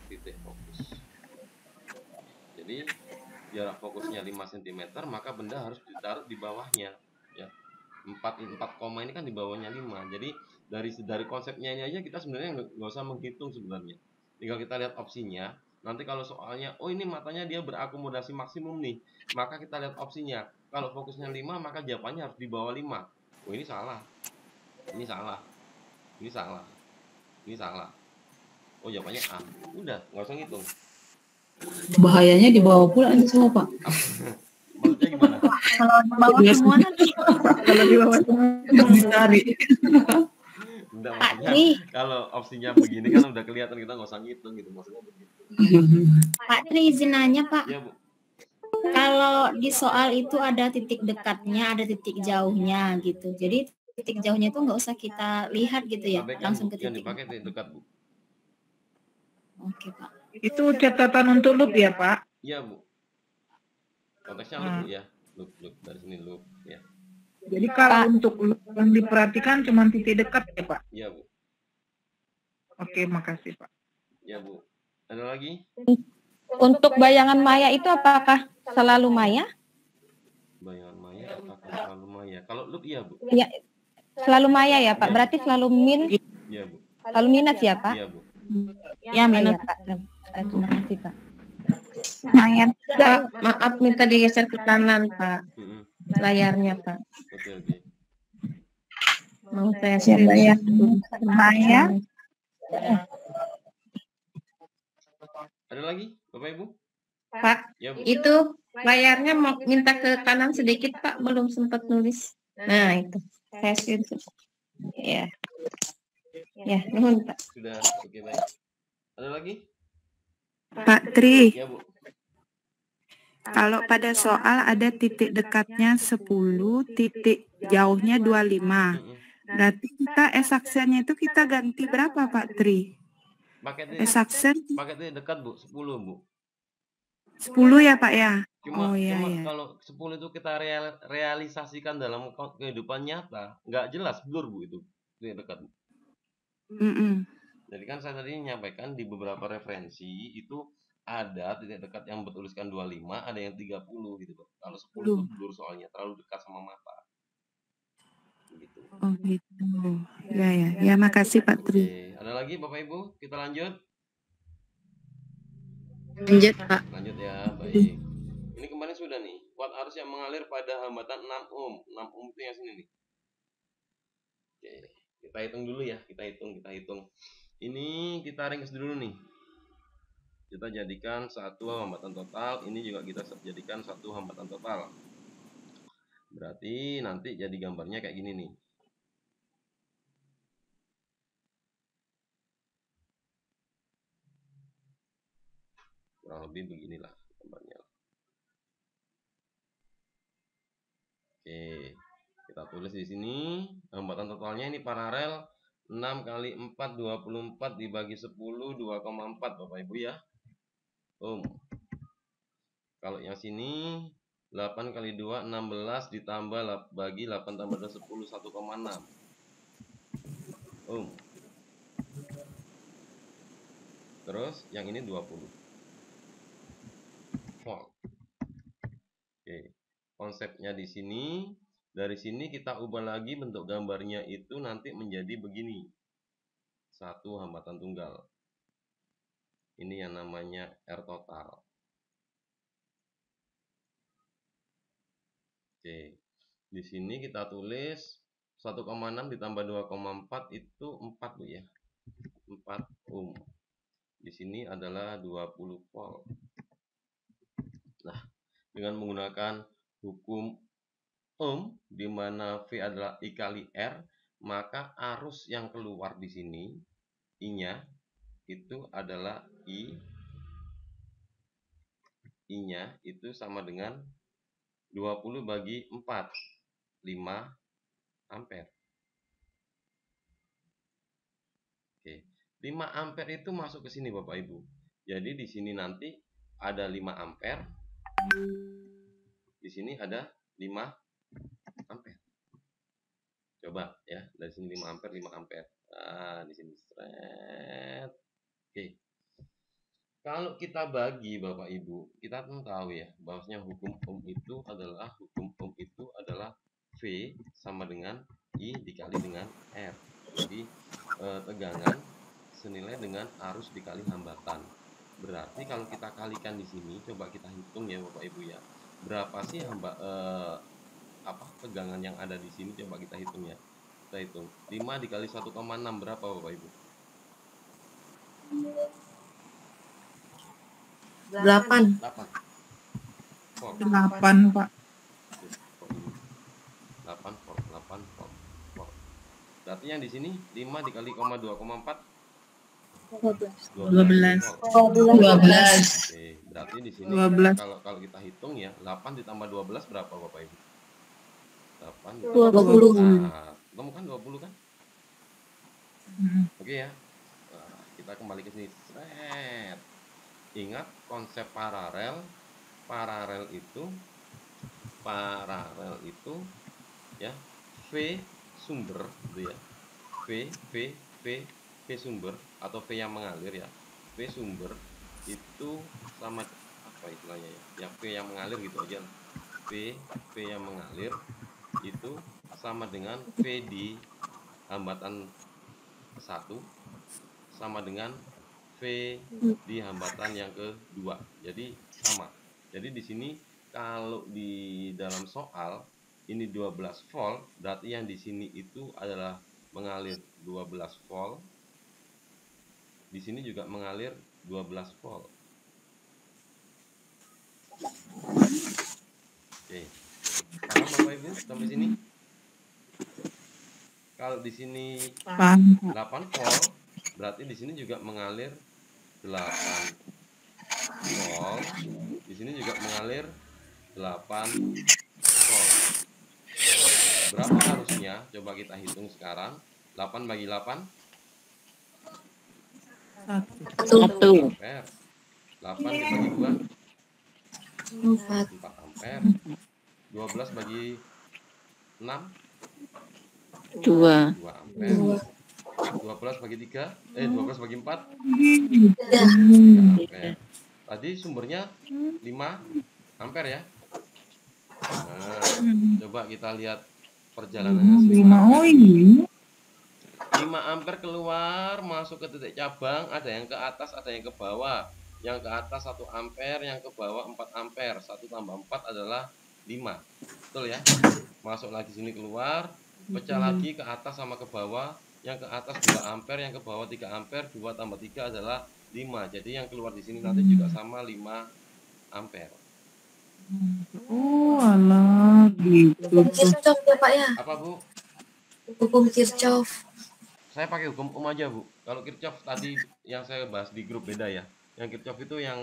titik fokus. Jadi jarak fokusnya 5 cm, maka benda harus ditaruh di bawahnya ya. 4 koma ini kan di bawahnya 5. Jadi dari konsepnya ini aja kita sebenarnya nggak usah menghitung sebenarnya. Tinggal kita lihat opsinya. Nanti kalau soalnya, oh ini matanya dia berakomodasi maksimum nih, maka kita lihat opsinya. Kalau fokusnya 5, maka jawabannya harus di bawah 5. Oh ini salah. Ini salah. Ini salah. Ini salah. Oh jawabannya A. Udah, nggak usah ngitung.
Bahayanya di bawah pula itu semua Pak.
Maksudnya gimana?
Kalau di bawah semua nanti.
Kalau di bawah
Dicari.
Enggak, maksudnya kalau opsinya begini kan udah kelihatan, kita nggak usah ngitung gitu maksudnya begitu.
Pak Tri, izin nanya Pak.
Iya Bu.
Kalau di soal itu ada titik dekatnya, ada titik jauhnya gitu. Jadi titik jauhnya itu nggak usah kita lihat gitu ya,
Abaikan,
langsung ke
yang
titik.
dipakai titik dekat Bu.
Oke Pak.
itu catatan untuk loop ya Pak?
Iya Bu. Konteksnya loop ya. Loop dari sini loop ya.
Jadi kalau untuk loop yang diperhatikan cuma titik dekat ya Pak?
Iya Bu.
Oke, makasih Pak.
Iya Bu. Ada lagi?
Untuk bayangan maya itu apakah selalu maya?
Bayangan maya apakah selalu maya? Kalau loop iya Bu.
Ya, selalu maya ya Pak. Berarti selalu
Iya Bu.
selalu minus ya Pak?
Iya Bu.
Ya minus Pak. Terima kasih Pak.
Lumayan.
Pak, maaf minta digeser ke kanan Pak. Layarnya Pak.
Oke.
Mau saya
Siapa
share.
ya? Maya.
Ada lagi, Bapak Ibu?
Pak,
Ya, Bu.
itu layarnya mau minta ke kanan sedikit, Pak. Belum sempat nulis. Nah, itu. Saya screenshot. Ya. Ya, nuhun, Pak.
Sudah, oke, baik. Ada lagi?
Pak Tri,
Ya, Bu.
kalau pada soal ada titik dekatnya 10, titik jauhnya 25. Berarti kita S-aksennya itu kita ganti berapa, Pak Tri?
Pakai
S-aksen
titik dekat, Bu, 10, Bu.
10 ya, Pak ya?
Cuma
iya.
kalau 10 itu kita realisasikan dalam kehidupan nyata, nggak jelas, blur, Bu, itu titik dekat. Jadi kan saya tadi menyampaikan di beberapa referensi itu ada titik dekat yang bertuliskan 25, ada yang 30 gitu, Pak. Kalau 10 itu blur soalnya, terlalu dekat sama mata. Gitu.
Oh gitu. Ya, makasih Pak Tri.
Oke, ada lagi Bapak Ibu? Kita lanjut.
Lanjut, Pak.
Lanjut ya, baik. Ini kemarin sudah nih, kuat arus yang mengalir pada hambatan 6 ohm. 6 ohm itu yang sini nih. Oke, kita hitung dulu ya, kita hitung. Ini kita ringkas dulu nih. Kita jadikan satu hambatan total, ini juga kita jadikan satu hambatan total. Berarti nanti jadi gambarnya kayak gini nih. Kurang lebih beginilah gambarnya. Oke, kita tulis di sini hambatan totalnya ini paralel 6 kali 4 24 dibagi 10 2,4 Bapak Ibu ya. Kalau yang sini 8 kali 2 16 ditambah bagi 8 tambah 10 1,6 Terus yang ini 20 volt. Oke. Konsepnya di sini, dari sini kita ubah lagi bentuk gambarnya itu nanti menjadi begini. Satu hambatan tunggal. Ini yang namanya R total. Oke. Di sini kita tulis 1,6 ditambah 2,4 itu 4 Bu ya. 4 ohm. Di sini adalah 20 volt. Nah, dengan menggunakan hukum Ohm, di mana V adalah I kali R, maka arus yang keluar di sini, I-nya, itu adalah I-nya itu sama dengan 20 bagi 4, 5 ampere. Oke, 5 ampere itu masuk ke sini Bapak Ibu. Jadi di sini nanti ada 5 ampere, di sini ada 5 ampere. Coba ya, dari sini 5 ampere, 5 ampere. Nah, di sini seret. Oke. Kalau kita bagi Bapak Ibu, kita kan tahu ya, bahwasanya hukum Ohm itu adalah V sama dengan I dikali dengan R. Jadi tegangan senilai dengan arus dikali hambatan. Berarti kalau kita kalikan di sini, coba kita hitung ya Bapak Ibu ya. Berapa sih tegangan yang ada di sini, coba kita hitung ya. Kita hitung 5 dikali 1,6 berapa Bapak Ibu?
8.
8 Pak.
8 volt. Berarti yang di sini 5 dikali 2,4 12. Oke, berarti di sini kalau kita hitung ya, 8 ditambah 12 berapa Bapak Ibu?
20.
Nah, temukan 20 kan? Oke ya. Nah, kita kembali ke sini. Seret. Ingat konsep paralel. Paralel itu ya V sumber gitu ya. V sumber atau V yang mengalir ya. V sumber itu sama apa istilahnya ya? Ya V yang mengalir gitu aja. V yang mengalir itu sama dengan V di hambatan 1 sama dengan V di hambatan yang kedua. Jadi sama. Jadi di sini kalau di dalam soal ini 12 volt, berarti yang di sini itu adalah mengalir 12 volt. Di sini juga mengalir 12 volt. Oke. Paham Bapak Ibu sampai sini? Kalau di sini 8 volt, berarti di sini juga mengalir 8 volt. Di sini juga mengalir 8 volt. Berapa harusnya? Coba kita hitung sekarang. 8 bagi 8?
1.
Ampere. 8 dibagi 2? 4 ampere. 12 bagi 6?
2.
2 ampere. 12 bagi 3? 12 bagi 4? 3 ampere. Tadi sumbernya 5 ampere ya. Nah, coba kita lihat perjalanannya 5 ampere keluar masuk ke titik cabang, ada yang ke atas, ada yang ke bawah. Yang ke atas 1 ampere, yang ke bawah 4 ampere. 1 tambah 4 adalah 5. Betul ya? Masuk lagi sini keluar, pecah lagi ke atas sama ke bawah. Yang ke atas 2 ampere, yang ke bawah 3 ampere. 2 tambah 3 adalah 5. Jadi yang keluar di sini nanti juga sama 5 ampere.
Oh, alah gitu.
Kirchhoff ya Pak ya?
Apa Bu?
Hukum Kirchhoff.
Saya pakai hukum aja Bu. Kalau Kirchhoff tadi yang saya bahas di grup beda ya. Yang Kirchhoff itu yang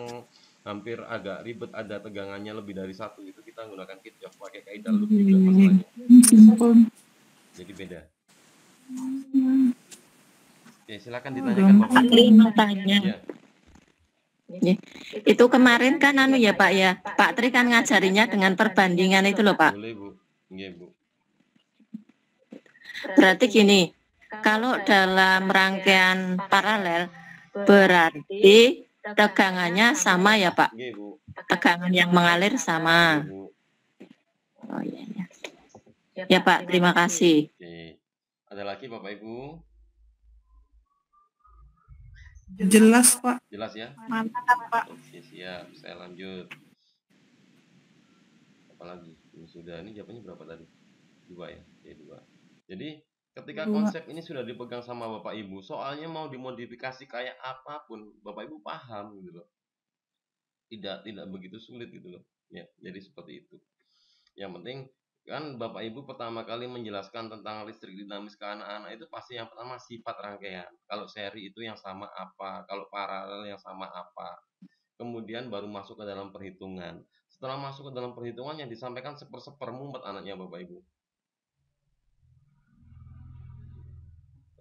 hampir agak ribet, ada tegangannya lebih dari 1, itu kita menggunakan Kirchhoff pakai kaidah loop juga masalahnya. Jadi beda. Oke, silakan ditanyakan Bapak.
Mau tanya.
Ya.
Itu kemarin kan ya Pak ya. Pak Tri kan ngajarinya dengan perbandingan itu loh Pak.
Boleh Bu. Iya Bu.
Berarti gini, kalau dalam rangkaian paralel berarti tegangannya sama ya Pak.
Iya Bu.
Tegangan yang mengalir sama.
Iya, Bu.
Oh iya ya. Ya Pak, terima kasih.
Oke. Ada lagi Bapak Ibu?
Jelas, Pak.
Jelas ya?
Mantap, Pak.
Oke, siap. Saya lanjut. Apalagi? Ini sudah, ini jawabannya berapa tadi? 2 ya? Oke, 2. Jadi, ketika konsep ini sudah dipegang sama Bapak Ibu, soalnya mau dimodifikasi kayak apapun, Bapak Ibu paham gitu loh. Tidak begitu sulit gitu loh. Ya, jadi seperti itu. Yang penting kan Bapak Ibu pertama kali menjelaskan tentang listrik dinamis ke anak-anak itu pasti yang pertama sifat rangkaian. Kalau seri itu yang sama apa, kalau paralel yang sama apa. Kemudian baru masuk ke dalam perhitungan. Setelah masuk ke dalam perhitungan yang disampaikan seper mumpet anaknya Bapak Ibu.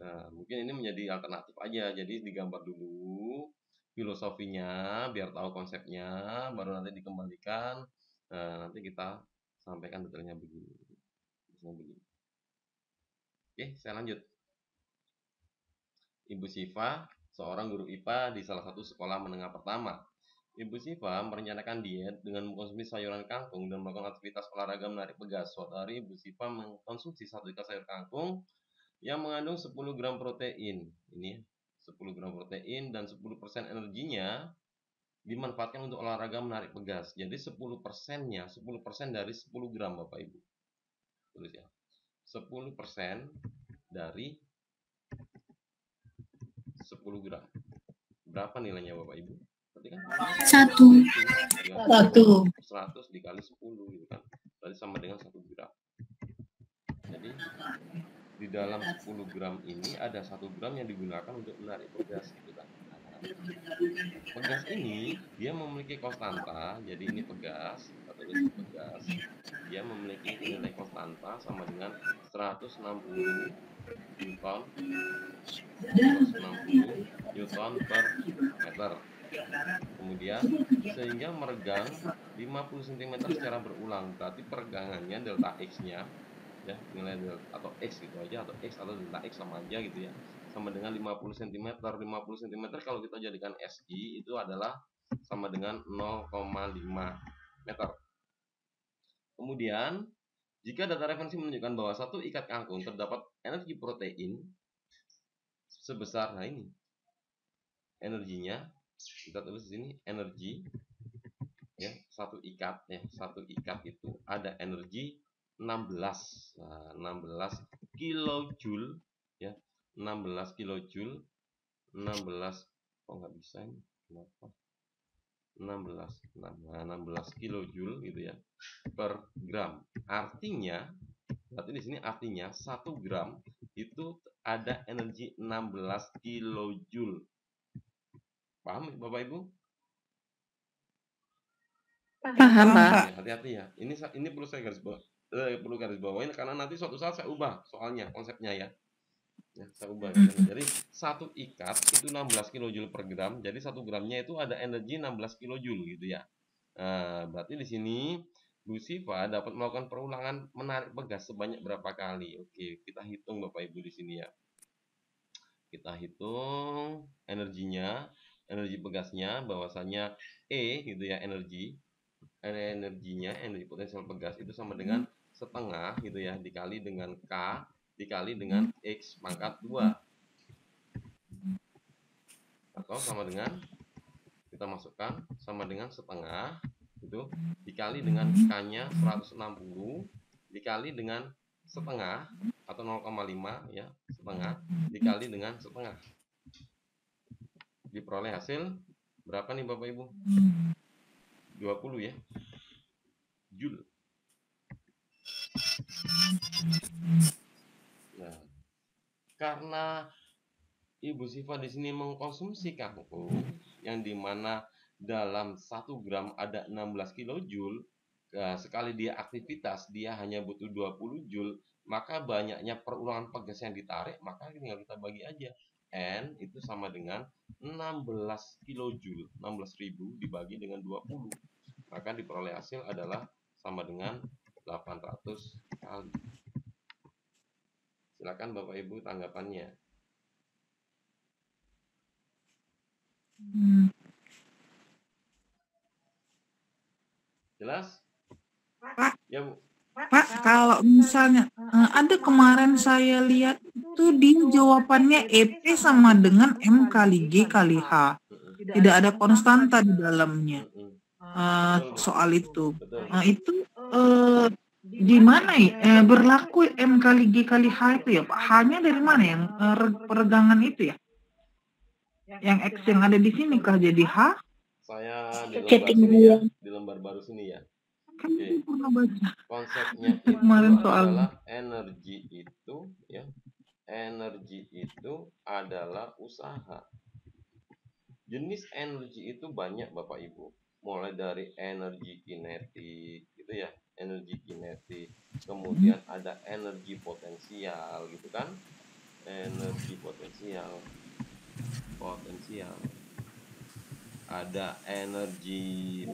Nah, mungkin ini menjadi alternatif aja. Jadi digambar dulu filosofinya biar tahu konsepnya, baru nanti dikembalikan. Nah, nanti kita sampaikan detailnya begini. Oke, saya lanjut. Ibu Siva, seorang guru IPA di salah satu sekolah menengah pertama. Ibu Siva merencanakan diet dengan mengkonsumsi sayuran kangkung dan melakukan aktivitas olahraga menarik pegas. Suatu hari Ibu Siva mengkonsumsi 1 ikat sayur kangkung yang mengandung 10 gram protein. Ini 10 gram protein dan 10% energinya dimanfaatkan untuk olahraga menarik pegas. Jadi 10%-nya, 10% dari 10 gram Bapak Ibu. Tulis ya. 10% dari 10 gram. Berapa nilainya Bapak Ibu? Berarti kan 100 dikali 10 gitu kan. Berarti sama dengan 1 gram. Jadi di dalam 10 gram ini ada 1 gram yang digunakan untuk menarik pegas gitu kan. Pegas ini dia memiliki konstanta, jadi ini pegas atau ini pegas. Dia memiliki nilai konstanta sama dengan 160 Newton per meter. Kemudian sehingga meregang 50 cm secara berulang. Berarti peregangannya delta X-nya ya, nilai delta atau X gitu aja, atau X atau delta X sama aja gitu ya, sama dengan 50 cm. 50 cm kalau kita jadikan SI itu adalah sama dengan 0,5 meter. Kemudian jika data referensi menunjukkan bahwa 1 ikat kangkung terdapat energi protein sebesar, nah ini energinya kita tulis di sini, energi ya, 1 ikat ya, 1 ikat itu ada energi 16 kilojoule ya, 16 kilojoule, 16 kok nggak bisa ini, kenapa 16 kilojoule gitu ya per gram. Artinya berarti di sini artinya 1 gram itu ada energi 16 kilojoule. Paham Bapak Ibu?
Paham, Pak.
Hati-hati ya. Ini perlu saya garis bawain karena nanti suatu saat saya ubah soalnya konsepnya ya. Saya ubah. Jadi satu ikat itu 16 kilojoule per gram. Jadi 1 gramnya itu ada energi 16 kilojoule gitu ya. Nah, berarti di sini Bu Siva dapat melakukan perulangan menarik pegas sebanyak berapa kali? Oke, kita hitung Bapak Ibu di sini ya. Kita hitung energinya, energi pegasnya bahwasanya E gitu ya, energinya, energi potensial pegas itu sama dengan setengah gitu ya, dikali dengan K dikali dengan X pangkat 2 atau sama dengan kita masukkan sama dengan setengah itu dikali dengan K-nya 160 dikali dengan setengah atau 0,5 ya, setengah dikali dengan setengah, diperoleh hasil berapa nih Bapak Ibu? 20 ya, joule. Nah, karena Ibu Siva di sini mengkonsumsi kangkung yang dimana dalam 1 gram ada 16 kilojoule, sekali dia aktivitas dia hanya butuh 20 joule, maka banyaknya perulangan pegas yang ditarik, maka tinggal kita bagi aja. N itu sama dengan 16 kilojoule, 16.000 dibagi dengan 20, maka diperoleh hasil adalah sama dengan 800 kali. Silakan Bapak Ibu tanggapannya. Jelas?
Pak,
ya Bu.
Pak, kalau misalnya ada kemarin saya lihat itu dia jawabannya EP sama dengan M kali G kali H. Tidak ada konstanta di dalamnya. Soal itu. Itu di mana ya berlaku M kali G kali H itu ya Pak? H-nya dari mana yang peregangan itu ya? Yang X yang ada di sini kah jadi H?
Saya di lembar sini ya, di lembar baru sini ya. Oke. Konsepnya itu adalah energi itu ya. Energi itu adalah usaha. Jenis energi itu banyak Bapak Ibu. Mulai dari energi kinetik gitu ya, energi kinetik. Kemudian ada energi potensial gitu kan? Energi potensial. Ada energi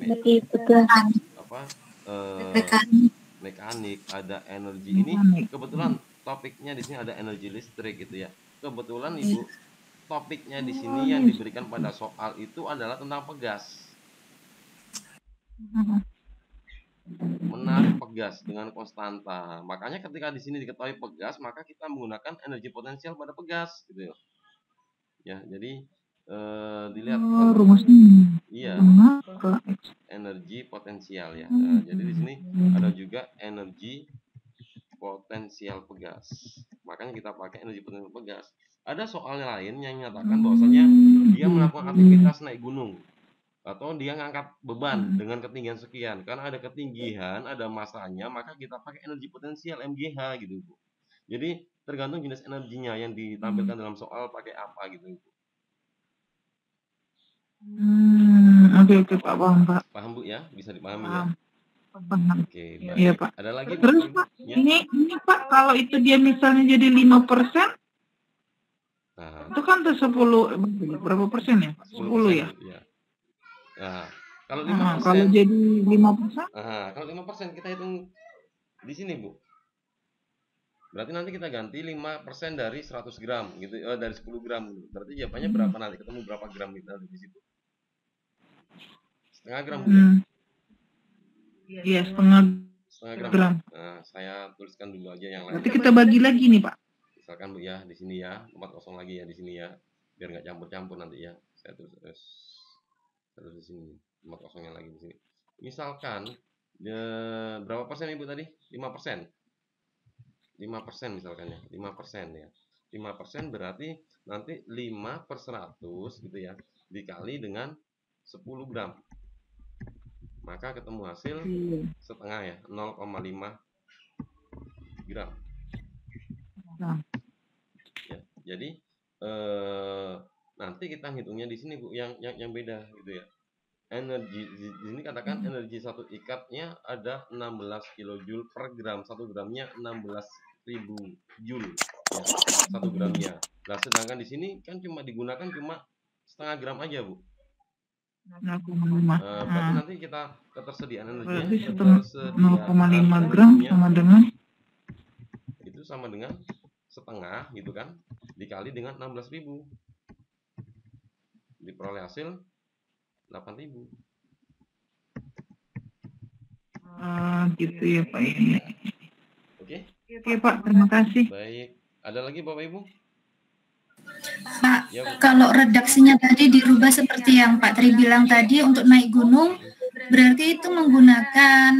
mekanik, ada energi ini kebetulan topiknya di sini ada energi listrik gitu ya. Kebetulan Ibu topiknya di sini yang diberikan pada soal itu adalah tentang pegas. Menarik pegas dengan konstanta. Makanya ketika di sini diketahui pegas, maka kita menggunakan energi potensial pada pegas gitu ya. Ya, jadi dilihat
rumusnya.
Iya. Energi potensial ya. Jadi di sini ada juga energi potensial pegas. Makanya kita pakai energi potensial pegas. Ada soal lain yang menyatakan bahwasanya dia melakukan aktivitas naik gunung atau dia ngangkat beban dengan ketinggian sekian. Karena ada ketinggian, ada masanya, maka kita pakai energi potensial MGH gitu, Bu. Jadi tergantung jenis energinya yang ditampilkan dalam soal pakai apa gitu, Bu.
Oke Pak, paham Pak.
Paham Bu ya? Bisa dipahami
Paham.
ya?
Paham.
Oke, baik.
Iya Pak.
Ada lagi
Terus
Bu?
Pak,
Ya?
ini Pak kalau itu dia misalnya jadi 5%,
Nah,
itu kan tuh 10 berapa persen ya? 10 ya?
Ya. Nah, kalau 5%,
Kalau jadi 5%?
kalau 5% kita hitung di sini Bu. Berarti nanti kita ganti 5% dari 100 gram gitu, dari 10 gram. Berarti jawabannya berapa nanti? Ketemu berapa gram kita di situ? Setengah gram Bu ya?
Iya, setengah gram.
Nah, saya tuliskan dulu aja yang lain.
Berarti kita bagi lagi nih Pak.
Misalkan Bu ya, di sini ya, tempat kosong lagi ya di sini ya. Biar nggak campur-campur nanti ya. Saya terus di sini, tempat kosongnya lagi di sini. Misalkan berapa persen Ibu tadi? 5%. 5% misalkan ya, 5% ya. 5% berarti nanti 5/100 gitu ya, dikali dengan 10 gram. maka ketemu hasil setengah ya, 0,5 gram.
Nah.
Ya, jadi nanti kita hitungnya di sini Bu, yang beda gitu ya. Energi di sini katakan energi satu ikatnya ada 16 kilojoule per gram, 1 gramnya 16.000 joule ya, 1 gramnya. Nah, sedangkan di sini kan cuma digunakan cuma setengah gram aja Bu.
0,5.
Berarti nanti kita ketersediaan energinya,
Berarti 0,5 gram sama dengan
itu sama dengan setengah gitu kan, dikali dengan 16.000, diperoleh hasil 8.000.
Gitu ya Pak ya.
Oke.
Oke Pak, terima kasih.
Baik, ada lagi Bapak Ibu?
Pak, ya, kalau redaksinya tadi dirubah seperti yang Pak Tri bilang tadi untuk naik gunung, berarti itu menggunakan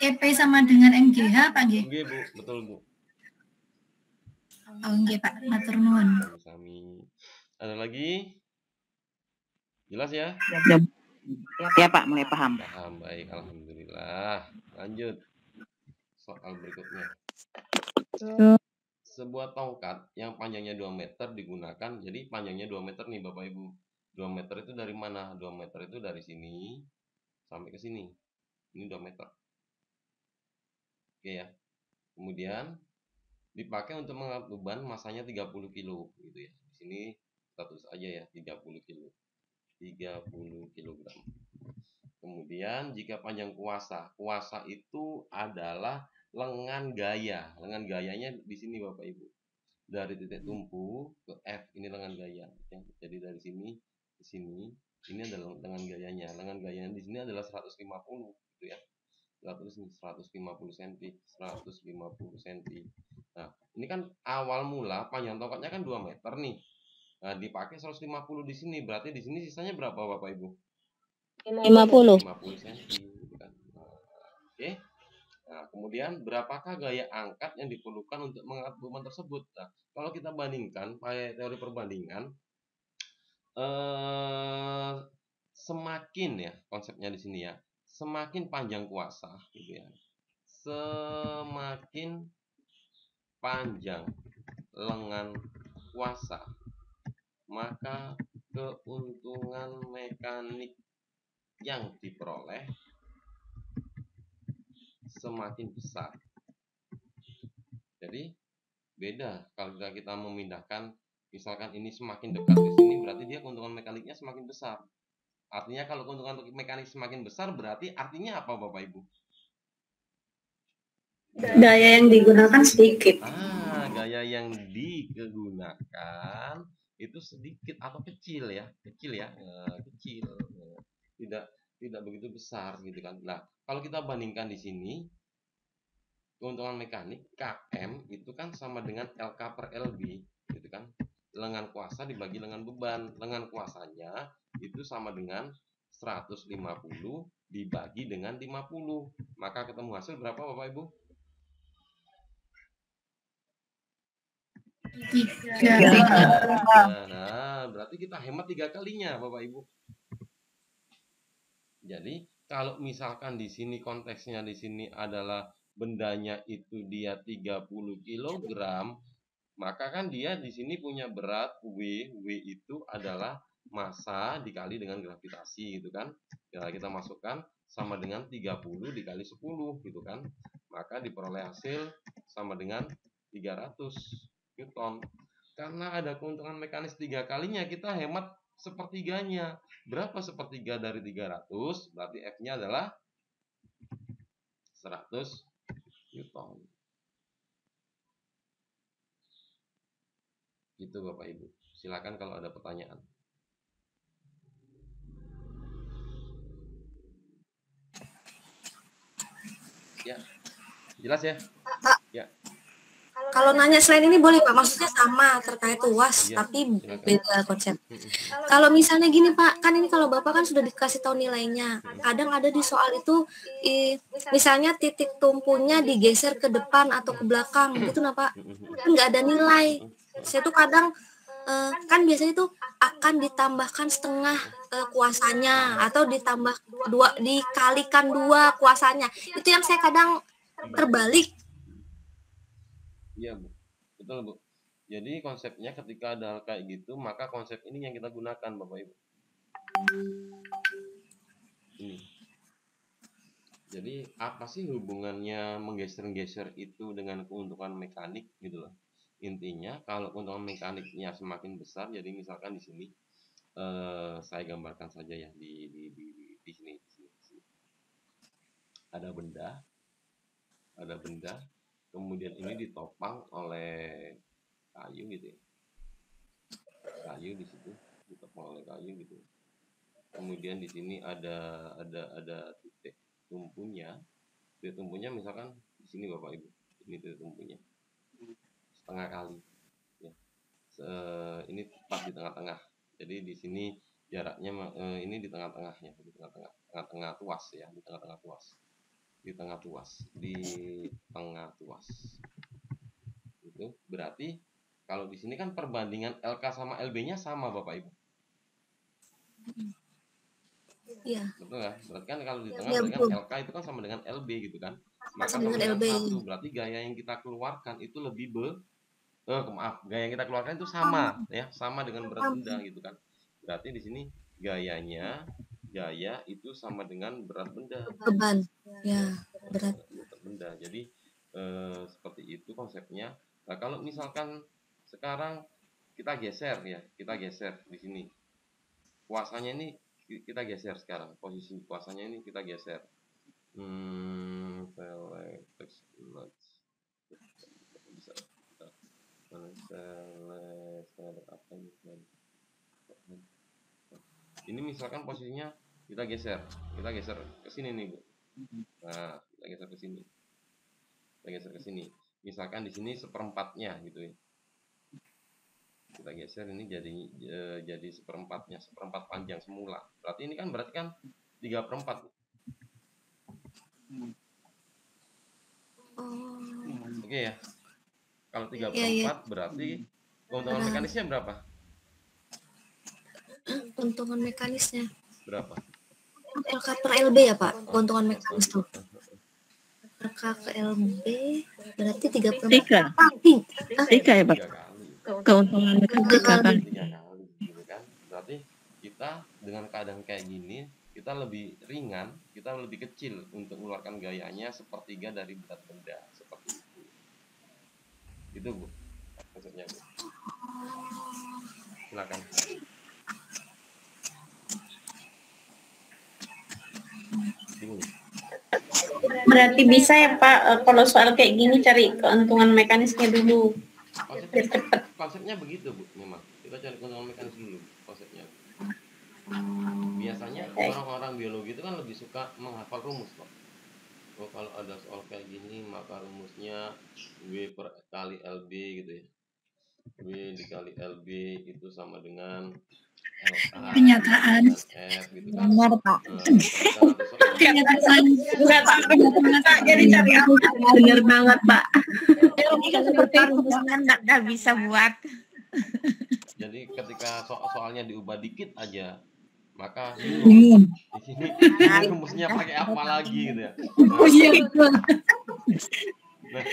EP sama dengan MGH Pak G?
Oke Bu, betul Bu.
Oh nggih Pak, matur nuwun.
Ada lagi? Jelas ya?
Ya Pak, mulai paham.
Paham, baik, alhamdulillah. Lanjut soal berikutnya. Sebuah tongkat yang panjangnya 2 meter digunakan, jadi panjangnya 2 meter nih Bapak Ibu. 2 meter itu dari mana? 2 meter itu dari sini sampai ke sini. Ini 2 meter. Oke ya. Kemudian dipakai untuk mengangkat beban masanya 30 kilo gitu ya. Di sini kita tulis aja ya, 30 kilo. 30 kg. Kemudian jika panjang kuasa itu adalah lengan gaya. Lengan gayanya di sini Bapak Ibu. Dari titik tumpu ke F, ini lengan gaya ya. Jadi dari sini ke sini, ini adalah lengan gayanya. Lengan gayanya di sini adalah 150 gitu ya. Kita tulis 150 cm, 150 cm. Nah, ini kan awal mula panjang tongkatnya kan 2 meter nih. Nah, dipakai 150 di sini, berarti di sini sisanya berapa Bapak Ibu?
50
cm gitu kan. Oke. Nah, kemudian berapakah gaya angkat yang diperlukan untuk mengangkat beban tersebut? Nah, kalau kita bandingkan pakai teori perbandingan, semakin ya konsepnya di sini ya, semakin panjang kuasa gitu ya, semakin panjang lengan kuasa, maka keuntungan mekanik yang diperoleh semakin besar. Jadi beda kalau kita memindahkan, misalkan ini semakin dekat ke sini, berarti dia keuntungan mekaniknya semakin besar. Artinya kalau keuntungan mekanik semakin besar, berarti artinya apa Bapak Ibu?
Gaya yang digunakan sedikit.
Gaya yang digunakan itu sedikit atau kecil ya, kecil. Tidak begitu besar gitu kan. Nah, kalau kita bandingkan di sini, keuntungan mekanik KM itu kan sama dengan LK per LB gitu kan. Lengan kuasa dibagi lengan beban. Lengan kuasanya itu sama dengan 150 dibagi dengan 50. Maka ketemu hasil berapa Bapak Ibu? 3. Nah, berarti kita hemat 3 kalinya Bapak Ibu. Jadi kalau misalkan di sini konteksnya di sini adalah bendanya itu dia 30 kg, maka kan dia di sini punya berat W itu adalah massa dikali dengan gravitasi gitu kan. Ya, kita masukkan sama dengan 30 dikali 10 gitu kan. Maka diperoleh hasil sama dengan 300 Newton. Karena ada keuntungan mekanis 3 kalinya, kita hemat sepertiganya. Berapa sepertiga dari 300? Berarti F-nya adalah 100 Newton. Gitu Bapak Ibu. Silakan kalau ada pertanyaan. Ya. Jelas ya? Ya.
Kalau nanya selain ini boleh Pak, maksudnya sama terkait UAS, tapi beda konsep. Kalau misalnya gini Pak, kan ini kalau Bapak kan sudah dikasih tahu nilainya, kadang ada di soal itu, misalnya titik tumpunya digeser ke depan atau ke belakang, gitu nah Pak, kan nggak ada nilai. Saya tuh kadang kan biasanya itu akan ditambahkan setengah kuasanya atau ditambah dikalikan 2 kuasanya. Itu yang saya kadang terbalik.
Iya, Bu. Betul, Bu. Jadi konsepnya ketika ada hal kayak gitu, maka konsep ini yang kita gunakan, Bapak Ibu. Ini. Jadi apa sih hubungannya menggeser-geser itu dengan keuntungan mekanik gitu loh. Intinya kalau keuntungan mekaniknya semakin besar, jadi misalkan di sini saya gambarkan saja ya di sini. Ada benda, kemudian ini ditopang oleh kayu gitu ya. Kayu di situ ditopang oleh kayu gitu. Kemudian di sini ada titik tumpunya. Titik tumpunya misalkan di sini Bapak Ibu. Ini titik tumpunya. Setengah kali ya. Ini tepat di tengah-tengah. Jadi di sini jaraknya ini di tengah-tengahnya, di tengah-tengah tuas ya, di tengah-tengah tuas. Itu berarti kalau di sini kan perbandingan LK sama LB-nya sama Bapak Ibu.
Iya.
Betul kan? Berarti kan kalau di tengah berarti kan LK itu kan sama dengan LB gitu kan. Maka
dengan LB.
Berarti gaya yang kita keluarkan itu lebih gaya yang kita keluarkan itu sama ya, sama dengan berat benda gitu kan. Berarti di sini gaya itu sama dengan berat benda.
Beban. Ya, berat
benda. Jadi seperti itu konsepnya. Nah, kalau misalkan sekarang kita geser di sini. Kuasanya ini kita geser sekarang. Posisi kuasanya ini kita geser. Ini misalkan posisinya kita geser ke sini nih, Bu. Nah, kita geser ke sini. Misalkan di sini seperempatnya gitu ya. Kita geser ini jadi seperempat panjang semula. Berarti ini kan 3/4. Oke ya. Kalau 3/4 berarti keuntungan mekanisnya berapa?
Keuntungan mekanisnya
berapa?
LK per LB ya Pak, keuntungan mekanis tuh. LK ke LB berarti 3/4.
3 ya Pak? Keuntungan mekanis 3 kali.
Gitu kan? Berarti kita dengan keadaan kayak gini, kita lebih ringan, kita lebih kecil untuk mengeluarkan gayanya sepertiga dari berat benda, seperti itu. Itu Bu, maksudnya Bu. Silakan.
Berarti bisa ya Pak, kalau soal kayak gini cari keuntungan mekanisnya dulu.
Konsepnya begitu Bu, memang kita cari keuntungan mekanis dulu konsepnya. Biasanya orang-orang biologi itu kan lebih suka menghafal rumus Pak. Oh, kalau ada soal kayak gini maka rumusnya W per kali LB gitu ya. W dikali LB itu sama dengan
Kenyataan.
F gitu kan.
Benar Pak.
Kenyataan jadi cari apa? Benar banget Pak.
Seperti rumusnya nggak bisa buat.
Jadi ketika soalnya diubah dikit aja, maka di sini rumusnya pakai apa lagi gitu ya. Nah,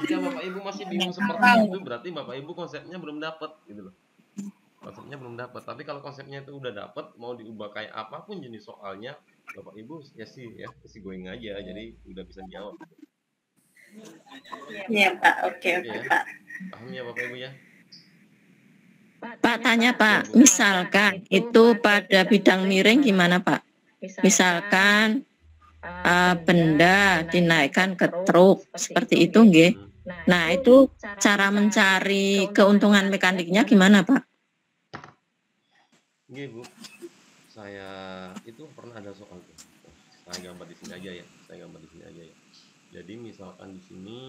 jika Bapak Ibu masih bingung seperti itu, berarti Bapak Ibu konsepnya belum dapat gitu loh. Konsepnya belum dapat. Tapi kalau konsepnya itu udah dapat, mau diubah kayak apapun jenis soalnya, Bapak Ibu ya sih going aja, jadi udah bisa jawab.
Iya Pak, oke Pak.
Paham ya Bapak Ibu ya?
Pak tanya Pak, misalkan itu pada bidang miring gimana Pak? Misalkan benda dinaikkan ke truk seperti itu nggih. Nah, itu cara mencari keuntungan mekaniknya gimana Pak?
Nggih Bu, saya itu pernah ada soal tuh. Saya gambar di sini aja ya. Jadi misalkan di sini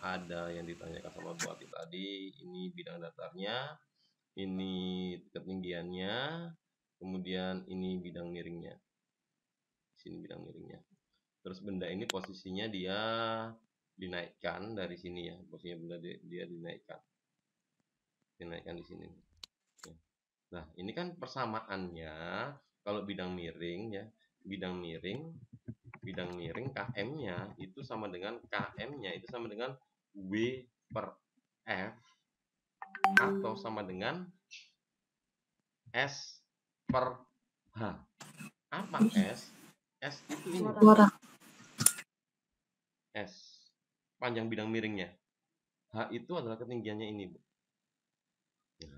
ada yang ditanyakan sama Bu Ati tadi, ini bidang datarnya, ini ketinggiannya, kemudian ini bidang miringnya. Di sini bidang miringnya. Terus benda ini posisinya dia dinaikkan dari sini ya, posisinya benda dia dinaikkan di sini. Nah, ini kan persamaannya kalau bidang miring ya, bidang miring KM-nya itu sama dengan W per F atau sama dengan S per H. Apa S? S itu ini. S, panjang bidang miringnya. H itu adalah ketinggiannya ini, Bu.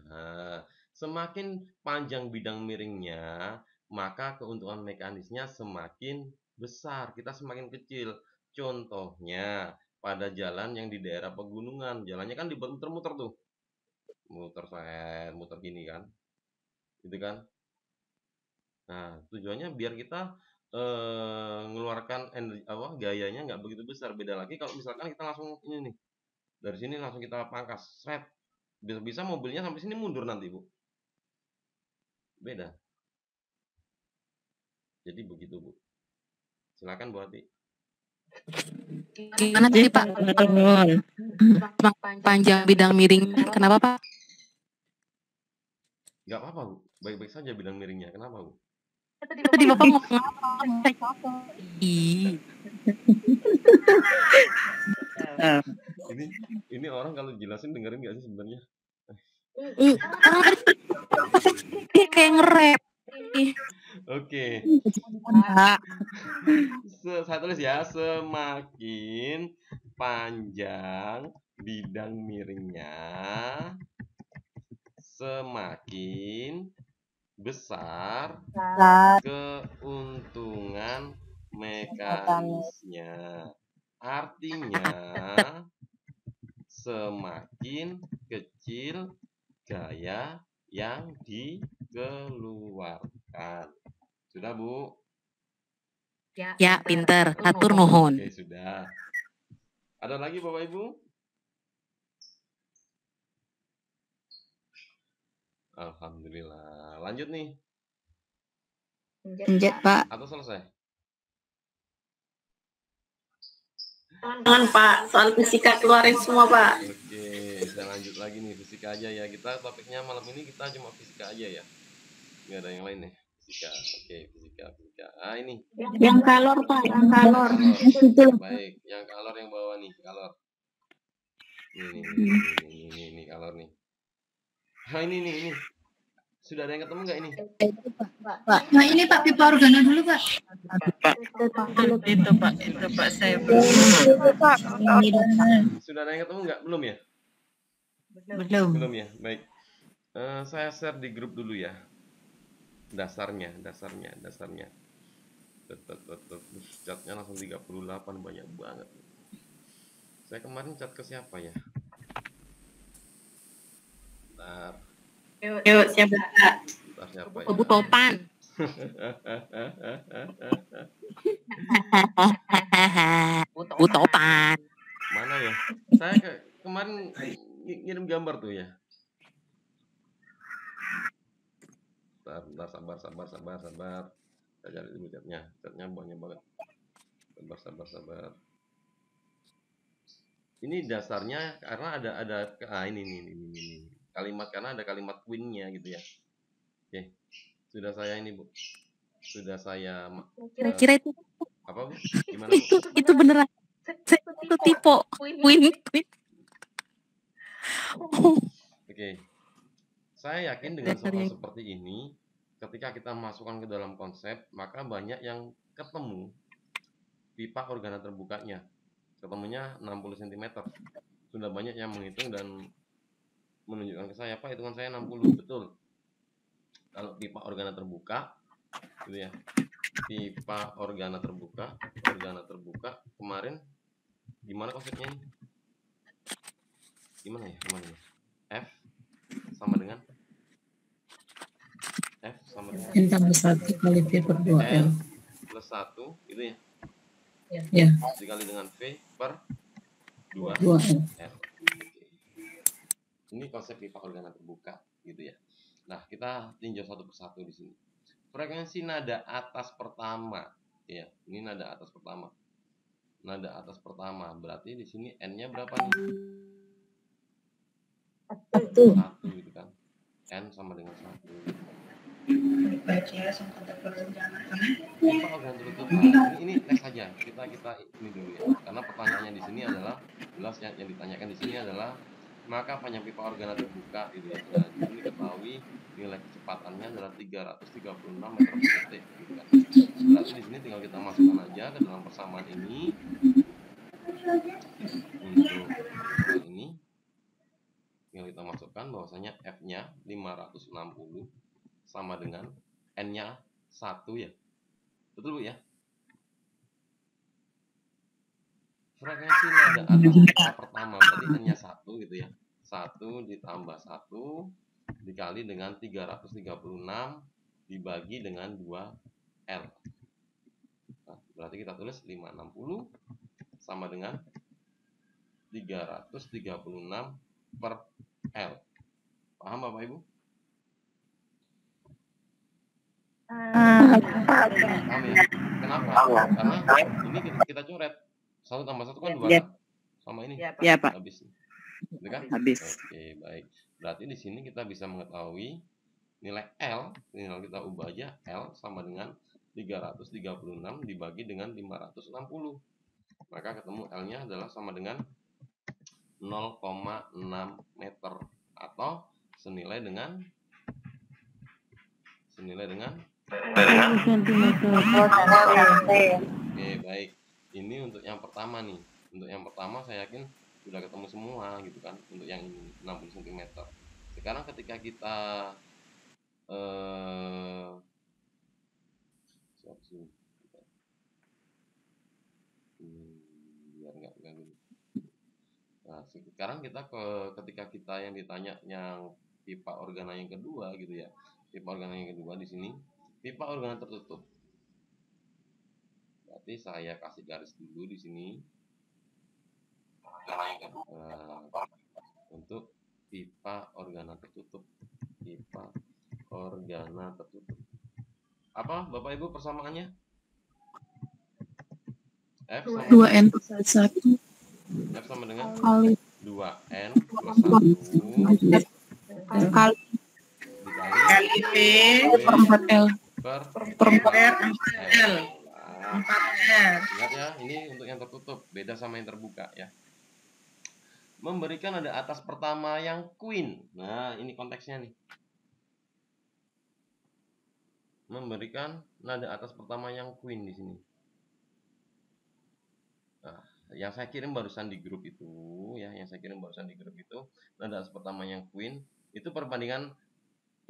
Nah, semakin panjang bidang miringnya, maka keuntungan mekanisnya semakin besar, kita semakin kecil. Contohnya, pada jalan yang di daerah pegunungan, jalannya kan dimuter-muter tuh. Muter gini kan. Gitu kan? Nah, tujuannya biar kita mengeluarkan gayanya nggak begitu besar. Beda lagi kalau misalkan kita langsung ini nih. Dari sini langsung kita pangkas, sret. Bisa mobilnya sampai sini mundur nanti, Bu. Beda. Jadi begitu, Bu. Silakan Bu Ati.
Gimana tadi Pak? Panjang bidang miring. Kenapa Pak?
Nggak apa-apa, Bu. Baik-baik saja bidang miringnya. Kenapa, Bu?
Tadi Bapak ngomong apa?
Ini orang kalau jelasin dengerin nggak sih sebenarnya?
Dia kayak nge-rap.
Oke. Saya tulis ya, semakin panjang bidang miringnya, semakin besar keuntungan mekanisnya. Artinya semakin kecil gaya yang dikeluarkan. Sudah, Bu?
Ya, pinter. Atur nuhun.
Oke, sudah. Ada lagi Bapak Ibu? Alhamdulillah. Lanjut nih.
Lanjut, Pak.
Atau selesai?
Jangan Pak, soal fisika keluarin semua Pak.
Oke, saya lanjut lagi nih fisika aja ya. Kita topiknya malam ini kita cuma fisika aja ya. Nggak ada yang lain nih. Fisika. Oke, fisika. Ah, ini.
Yang kalor Pak, yang kalor.
Baik, yang kalor yang bawah nih, kalor. Ini kalor nih. Ah, ini. Sudah ada yang ketemu nggak ini?
Pak. Nah ini Pak, pipa organa dulu Pak.
Itu Pak saya belum.
Sudah ada yang ketemu nggak? Belum ya? Belum ya. Baik. Saya share di grup dulu ya. Dasarnya. Catnya langsung 38, banyak banget. Saya kemarin cat ke siapa ya? Bentar.
Yuk, siapa?
Siapa ya?
Bu Topan. Bu Topan.
Mana ya? Saya kemarin ngirim gambar tuh ya. Bentar, sabar. Saya cari dulu catnya. Catnya banyak banget. Sabar. Ini dasarnya karena ada ini. Kalimat, karena ada kalimat queen-nya gitu ya. Oke. Sudah saya ini, Bu. Sudah saya
Kira-kira itu
apa, Bu? Gimana, Bu?
itu beneran. Itu tipe queen.
Oke. Saya yakin dengan soal seperti ini, ketika kita masukkan ke dalam konsep, maka banyak yang ketemu pipa organa terbukanya. Ketemunya 60 cm. Sudah banyak yang menghitung dan menunjukkan ke saya, Pak, hitungan saya 60. Betul. Kalau pipa organa terbuka gitu ya. Pipa organa terbuka kemarin gimana konsepnya ini? Gimana ya? F sama dengan
N tambah 1 kali V per 2L.
Plus 1 gitu ya.
Ya.
Dikali dengan V per 2L. Ini konsep pipa organa terbuka gitu ya. Nah, kita tinjau satu persatu di sini. Frekuensi nada atas pertama, ya. Ini nada atas pertama. Berarti di sini N-nya berapa nih? 1 gitu kan. N sama dengan 1.
BCS untuk perencanaan.
Pipa organ tertutup. Nah, ini next saja. Kita ini dulu ya. Karena pertanyaannya di sini adalah jelas yang ditanyakan di sini adalah maka panjang pipa organa terbuka gitu ya. Nah, di sini ketahui nilai kecepatannya adalah 336 meter per detik gitu kan. Berarti di sini tinggal kita masukkan aja ke dalam persamaan ini. Untuk hal ini tinggal kita masukkan bahwasanya F-nya 560 sama dengan N-nya 1 ya. Betul Bu ya? Frekuensi nada atas pipa pertama berarti N-nya 1 gitu ya. 1 ditambah 1 dikali dengan 336 dibagi dengan 2L. Nah, berarti kita tulis 560 sama dengan 336 per L. Paham Bapak Ibu? Paham ya? Kenapa? Karena ini kita coret 1 tambah 1 kan 2 kan? Sama ini.
Ya Pak.
Habis. Betul kan?
Habis.
Oke, baik. Berarti di sini kita bisa mengetahui nilai L, tinggal kita ubah aja L sama dengan 336 dibagi dengan 560. Maka ketemu L-nya adalah sama dengan 0,6 meter atau senilai dengan Oke, baik. Ini untuk yang pertama nih. Untuk yang pertama saya yakin sudah ketemu semua gitu kan. Untuk yang ini 60 cm. Sekarang ketika kita biar nggak ganggu. Nah, sekarang kita ketika kita yang ditanya yang pipa organa yang kedua gitu ya. Pipa organa yang kedua di sini pipa organa tertutup. Berarti saya kasih garis dulu di sini. Untuk pipa organa tertutup. Pipa organa tertutup. Apa Bapak Ibu persamaannya? F sama
2N plus 1
F sama dengan
kali
2N plus 1
kali
P
per 4L
per
4L. 4R.
Ingat ya, ini untuk yang tertutup, beda sama yang terbuka ya. Memberikan nada atas pertama yang queen. Nah, ini konteksnya nih. Memberikan nada atas pertama yang queen di sini. Nah, yang saya kirim barusan di grup itu ya, nada atas pertama yang queen itu perbandingan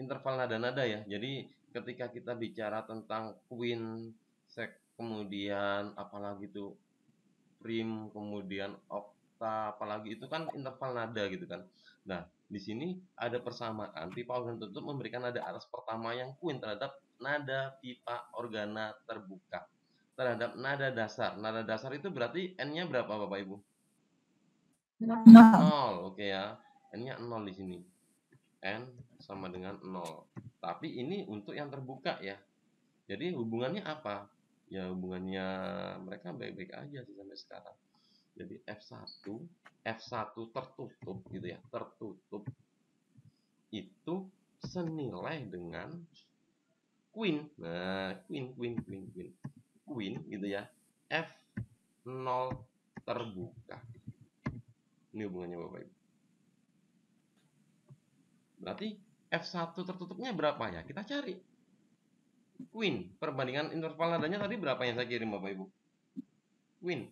interval nada-nada ya. Jadi ketika kita bicara tentang queen, kemudian apalagi itu prim, kemudian okta, apalagi itu kan interval nada gitu kan. Nah, di sini ada persamaan pipa organa tertutup memberikan nada atas pertama yang queen terhadap nada pipa organa terbuka terhadap nada dasar. Nada dasar itu berarti N-nya berapa Bapak Ibu? 0. Oke ya. N-nya 0 di sini. N sama dengan 0. Tapi ini untuk yang terbuka ya. Jadi hubungannya apa? Ya hubungannya mereka baik-baik aja sih sampai sekarang. Jadi F1 tertutup gitu ya. Tertutup itu senilai dengan queen. Nah, queen gitu ya. F0 terbuka. Ini hubungannya Bapak Ibu. Berarti F1 tertutupnya berapa ya? Kita cari. Queen, perbandingan interval nadanya tadi berapa yang saya kirim Bapak Ibu? Queen.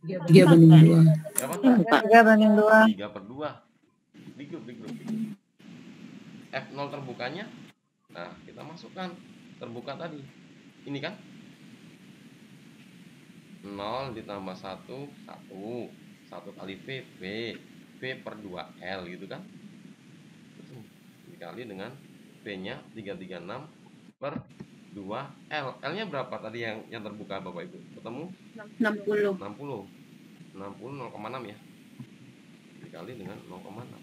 3/2.
Berapa?
3/2.
3/2. Di grup. F0 terbukanya. Nah, kita masukkan terbuka tadi. Ini kan 0 ditambah 1 kali V per 2L gitu kan. Dikali dengan V-nya 336 per 2L. L-nya berapa tadi yang terbuka Bapak Ibu? Ketemu?
60.
0,6 ya. Dikali dengan 0,6.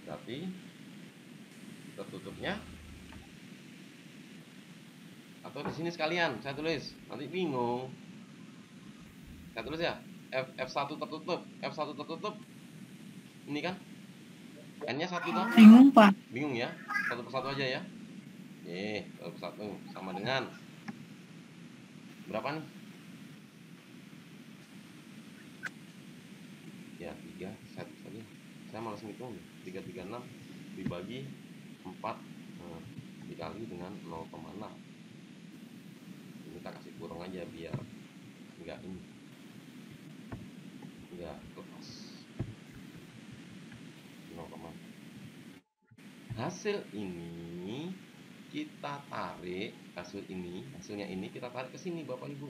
Berarti tertutupnya atau di sini sekalian saya tulis, nanti bingung. Saya tulis ya, F1 tertutup Ini kan N-nya 1 toh?
Bingung, Pak.
Bingung ya? Satu persatu aja ya. Oke, satu persatu sama dengan berapa nih? Ya 3 set saja. Saya malas ngitung. 336 dibagi 4 dikali dengan 0,6. Ini kita kasih kurang aja biar enggak ini. Enggak lepas. 0,6. Hasil ini kita tarik, hasilnya ini kita tarik ke sini Bapak Ibu.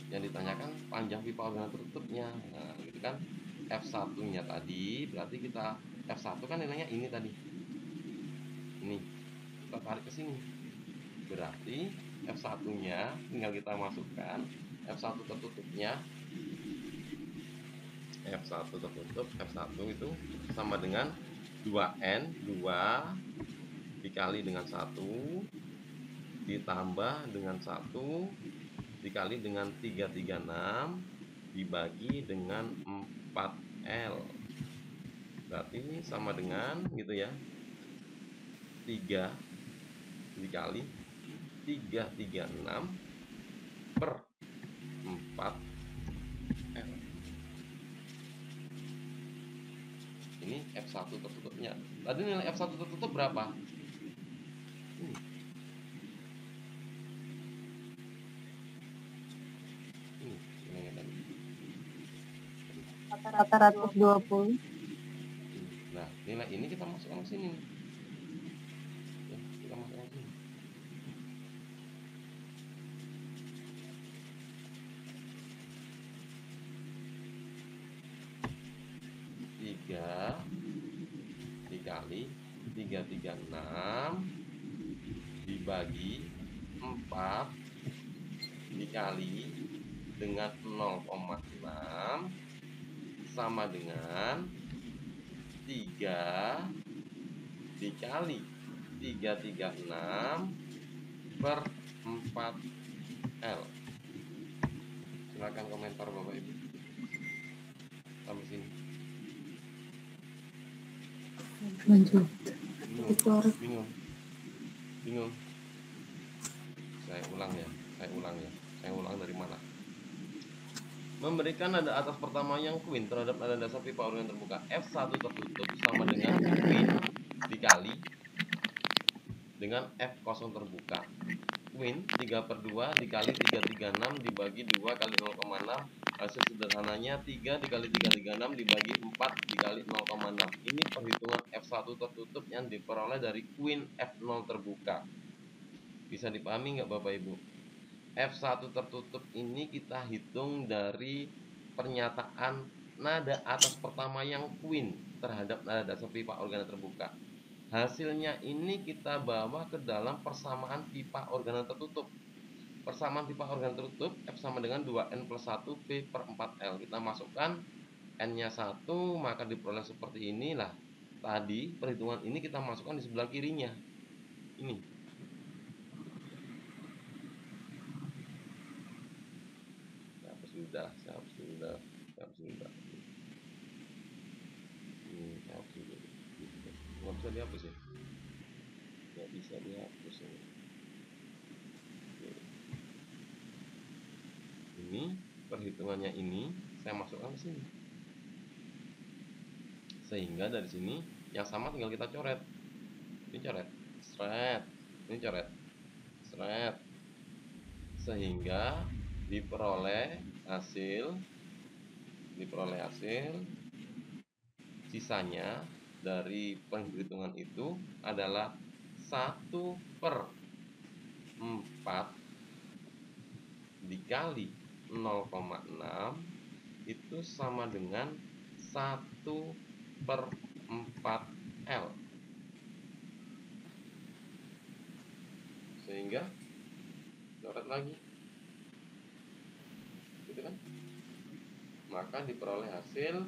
Yang ditanyakan panjang pipa organ tertutupnya. Nah, gitu kan. F1-nya tadi berarti kita F1 kan nilainya ini tadi. Ini kita tarik ke sini. Berarti F1-nya tinggal kita masukkan F1 tertutupnya. F1 tertutup, F1 itu sama dengan 2N, 2 dikali dengan 1 ditambah dengan 1 dikali dengan 336 dibagi dengan 4L. Berarti ini sama dengan gitu ya, 3 dikali 336 per 4L. Ini F1 tertutupnya. Tadi nilai F1 tertutup berapa? Ini. Ini nilainya tadi.
Rata-rata 120.
Nah, nilai ini kita masukkan ke sini. Ya, kita masukkan ke sini. Dikali 336 dibagi 4 dikali dengan 0,6 sama dengan 3 dikali 336 per 4L. Silakan komentar Bapak Ibu sampai sini.
Lanjut.
Bingung. Saya ulang dari mana? Memberikan nada atas pertama yang queen terhadap nada dasar pipa organ terbuka F1 tertutup sama dengan queen dikali dengan F0 terbuka. Queen 3/2 dikali 336 dibagi 2 kali 0,6. Hasil sederhananya 3 dikali 336 dibagi 4 dikali 0,6. Ini perhitungan F1 tertutup yang diperoleh dari queen F0 terbuka. Bisa dipahami nggak Bapak Ibu? F1 tertutup ini kita hitung dari pernyataan nada atas pertama yang queen terhadap nada dasar pipa organ terbuka. Hasilnya ini kita bawa ke dalam persamaan pipa organ tertutup. Persamaan pipa organ tertutup F sama dengan 2N plus 1 P per 4L. Kita masukkan N-nya 1, maka diperoleh seperti inilah. Tadi perhitungan ini kita masukkan di sebelah kirinya. Ini. Sudah. Nggak bisa dihapus ya? Nggak bisa dihapus ini. Ini perhitungannya ini saya masukkan ke sini. Sehingga dari sini yang sama tinggal kita coret. Ini coret, seret. Ini coret, seret. Sehingga diperoleh hasil sisanya dari penghitungan itu adalah 1/4 dikali 0,6 itu sama dengan 1/4L. Sehingga coret lagi, gitu kan? Maka diperoleh hasil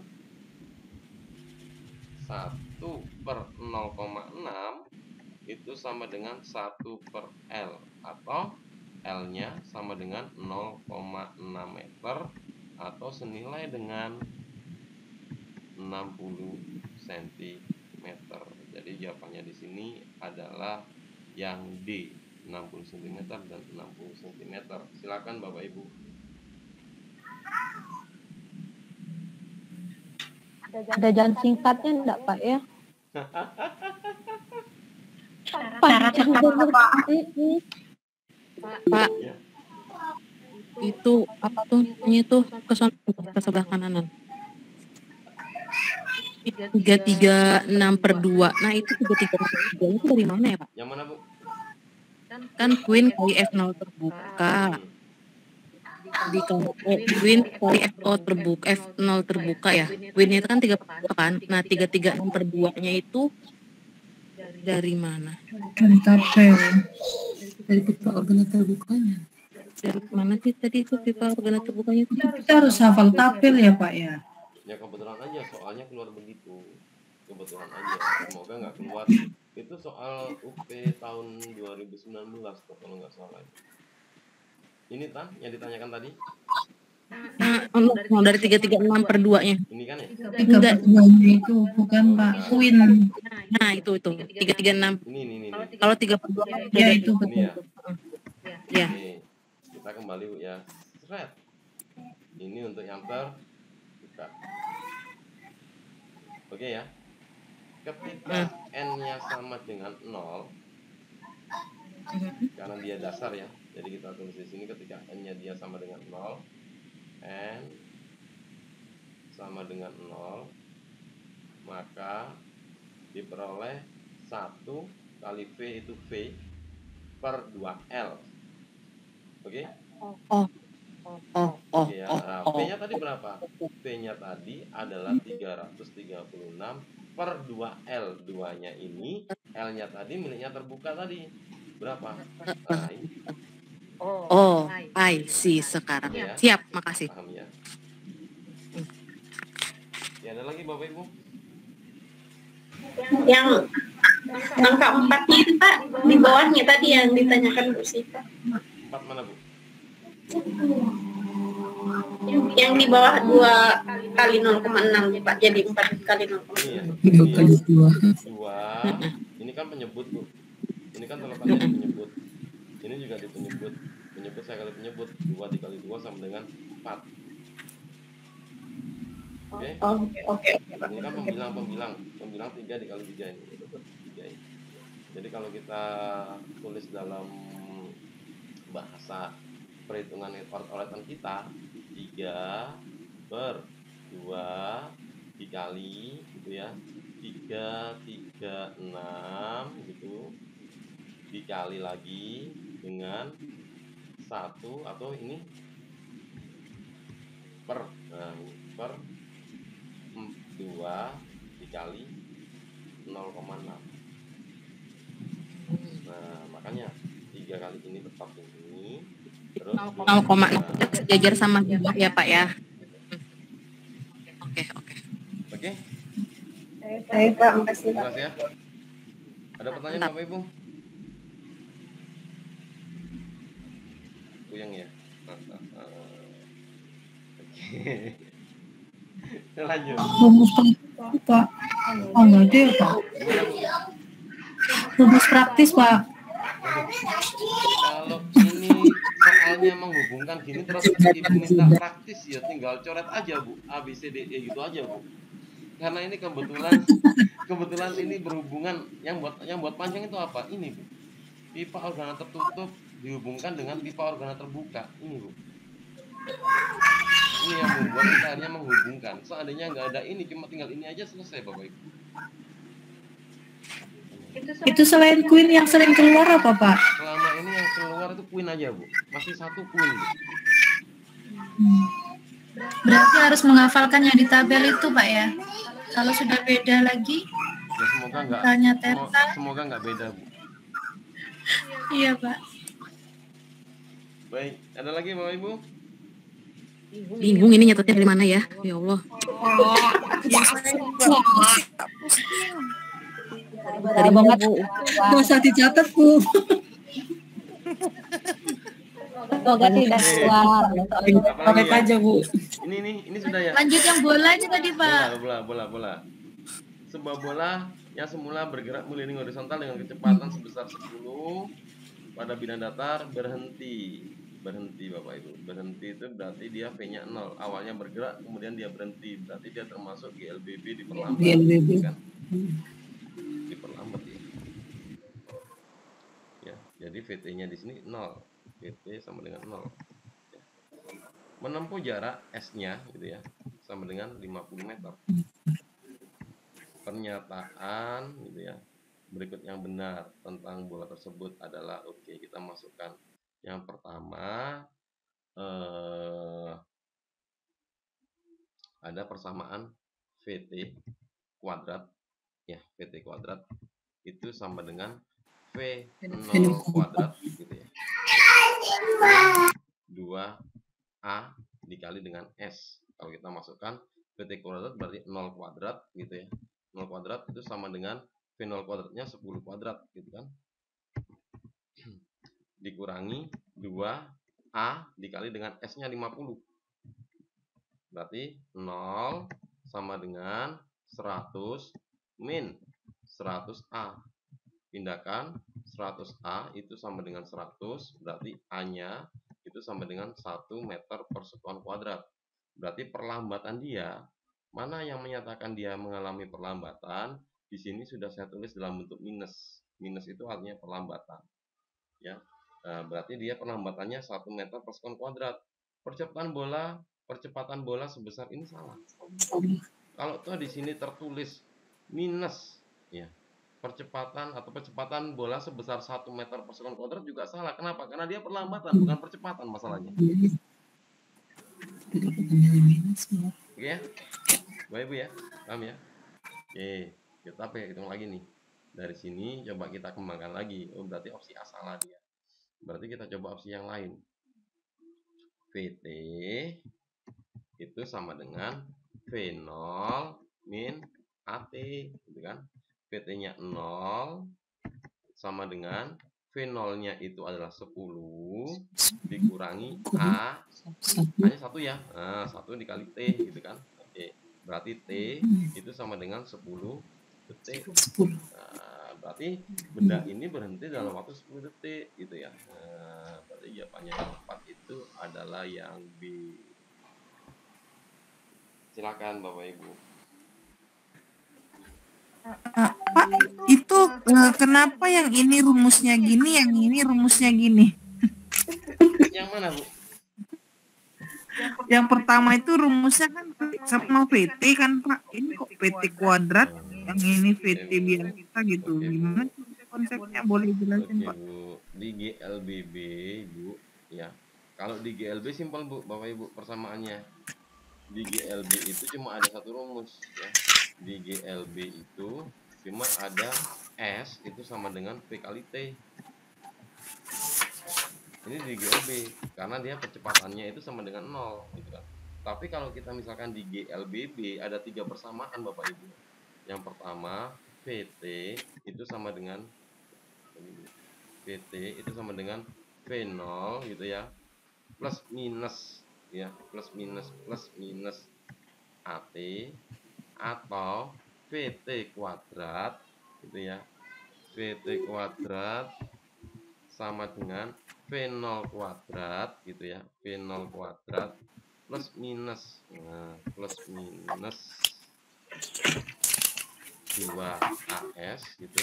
1/0,6 itu sama dengan 1/L, atau L-nya sama dengan 0,6 meter atau senilai dengan 60 cm. Jadi jawabannya di sini adalah yang D, 60 cm dan 60 cm. Silakan Bapak Ibu.
Ada jalan singkatnya enggak Pak ya?
Pak, itu apa tuh? Ini tuh ke sebelah kanan. 336/2. Nah itu 336/2 itu dari mana ya Pak?
Yang mana Bu?
Kan Queen kali F0 terbuka. Di Queen kali F0 terbuka ya. Queen itu kan 32 kan. Nah 336/2-nya itu dari mana?
Dari tabel. Dari pipa organ terbukanya.
Dari mana sih tadi itu pipa organ terbukanya itu?
Kita harus hafal tabel ya Pak ya.
Ya kebetulan aja soalnya keluar begitu. Kebetulan aja. Semoga nggak keluar. Itu soal UP tahun 2019 tuh, kalau nggak salah. Ini Tan yang ditanyakan tadi?
Nah, dari 336/2-nya.
Ini kan ya?
3/2-nya itu bukan Pak. Queen.
Nah, itu 336.
Ini.
Kalau 3/2
ya itu betul.
Ini ya.
Ya.
Oke. Kita kembali Bu ya. Seret. Ini untuk yang terbuka. Oke ya. Ketika n-nya sama dengan 0, karena dia dasar ya. Jadi kita tulis di sini ketika n-nya dia sama dengan 0, n sama dengan 0, maka diperoleh 1 kali V itu V per 2L. Oke? Oke ya. Nah, V-nya tadi berapa? V-nya tadi adalah 336 per 2L. 2-nya ini, L-nya tadi miliknya terbuka tadi. Berapa? Nah, ini.
I see sekarang.
Ya.
Siap, makasih.
Paham ya? Ya, ada lagi Bapak Ibu?
Yang angka 4-nya itu Pak, di bawahnya tadi yang ditanyakan Bu Sita.
4 mana Bu?
Yang di bawah 2 kali 0,6 Pak, jadi 4 kali 0,6.
Iya.
2 kali 2.
2. Ini kan penyebut Bu. Ini kan terletaknya di penyebut. Ini juga di penyebut. Penyebut saya kali penyebut. 2 dikali 2 sama dengan 4. Oke?
Oke.
Ini kan pembilang 3 dikali 3 ini. 3 ini. Jadi kalau kita tulis dalam bahasa perhitungan ortotan kita, 3 per 2 dikali gitu ya, 336 gitu, dikali lagi dengan 1 atau ini per, nah, per 2 dikali 0,6. Nah makanya 3 kali ini tetap ini, terus
0,6 sejajar sama juga ya Pak ya. Oke.
Oke.
Baik Pak, makasih Pak.
Terima kasih ya. Ada pertanyaan Bapak Ibu? Puyeng ya. Oke. Lanjut.
Pak. Oh enggak ada ya Pak. Rumus praktis Pak.
Kalau ini soalnya menghubungkan gini terus Ibu minta praktis ya tinggal coret aja Bu, A B C D E gitu aja Bu. Karena ini kebetulan ini berhubungan yang buat panjang itu apa? Ini Bu. Pipa organa tertutup dihubungkan dengan pipa organa terbuka. Ini Bu. Ini yang membuat kita akhirnya menghubungkan. Seandainya nggak ada ini, cuma tinggal ini aja selesai Bapak Ibu.
Itu selain Queen yang sering keluar apa Pak?
Selama ini yang keluar itu Queen aja Bu. Masih 1 Queen Bu.
Berarti harus menghafalkan yang di tabel itu Pak ya. Kalau sudah beda lagi,
Ya semoga nggak beda Bu.
Iya Pak.
Baik, ada lagi Bapak Ibu?
Bingung ini nyatetnya dari mana ya? Ya Allah.
Dari banget Bu.
Nggak usah dicatat Bu.
Semoga tidak keluar.
Pakai aja Bu.
Ini Ini sudah ya.
Lanjut yang bola aja tadi, Pak.
Bola. Sebuah bola yang semula bergerak mengelilingi horizontal dengan kecepatan sebesar 10 pada bidang datar berhenti Bapak Ibu. Berhenti itu berarti dia V-nya 0. Awalnya bergerak kemudian dia berhenti, berarti dia termasuk GLBB diperlambat. Kan? Diperlambat ya. Ya, jadi VT-nya di sini 0. VT sama dengan 0. Ya. Menempuh jarak S-nya gitu ya, sama dengan 50 meter. Pernyataan gitu ya. Berikut yang benar tentang bola tersebut adalah oke, kita masukkan. Yang pertama ada persamaan VT kuadrat ya, VT kuadrat itu sama dengan V0 kuadrat gitu ya. 2A dikali dengan S. Kalau kita masukkan VT kuadrat berarti 0 kuadrat gitu ya. 0 kuadrat itu sama dengan V0 kuadratnya 10 kuadrat gitu kan. Dikurangi 2A dikali dengan S-nya 50. Berarti 0 sama dengan 100 min 100A. Pindahkan 100A itu sama dengan 100, berarti A-nya itu sama dengan 1 meter per sekuan kuadrat. Berarti perlambatan dia, mana yang menyatakan dia mengalami perlambatan, di sini sudah saya tulis dalam bentuk minus. Minus itu artinya perlambatan. Ya. Nah, berarti dia perlambatannya 1 meter per sekuan kuadrat. Percepatan bola sebesar ini salah. Kalau tuh di sini tertulis minus, ya. Percepatan bola sebesar 1 meter per sekon kuadrat juga salah. Kenapa? Karena dia perlambatan, bukan percepatan masalahnya. Oke ya? Baik Bu ya? Paham ya? Oke, kita hitung lagi nih. Dari sini coba kita kembangkan lagi. Oh, berarti opsi A salah dia. Berarti kita coba opsi yang lain. VT itu sama dengan V0 min AT, gitu kan? VT-nya 0 sama dengan V0-nya itu adalah 10 dikurangi A, A-nya 1 ya. Nah, 1 dikali T gitu kan. Oke, berarti T itu sama dengan 10 detik. Nah, berarti benda ini berhenti dalam waktu 10 detik gitu ya. Nah, berarti jawabannya yang tepat itu adalah yang B. Silakan Bapak Ibu.
Pak, itu kenapa yang ini rumusnya gini, yang ini rumusnya gini?
Yang mana, Bu?
Yang pertama itu rumusnya kan sama VT kan, Pak. Ini kok VT kuadrat, yang ini VT biasa gitu. Gimana konsepnya? Boleh jelasin, Pak?
Bu. Di GLBB, Bu, ya. Kalau di GLB simpel, Bu, Bapak Ibu, persamaannya. Di GLB itu cuma ada satu rumus, ya. Di GLB itu cuma ada S itu sama dengan V kali T. Ini di GLB karena dia percepatannya itu sama dengan 0 gitu kan. Tapi kalau kita misalkan di GLBB ada 3 persamaan Bapak Ibu. Yang pertama VT itu sama dengan VT itu sama dengan V0 gitu ya. Plus minus ya, plus minus AT atau VT kuadrat gitu ya. VT kuadrat sama dengan V0 kuadrat gitu ya. V0 kuadrat plus minus, nah, plus minus 2AS gitu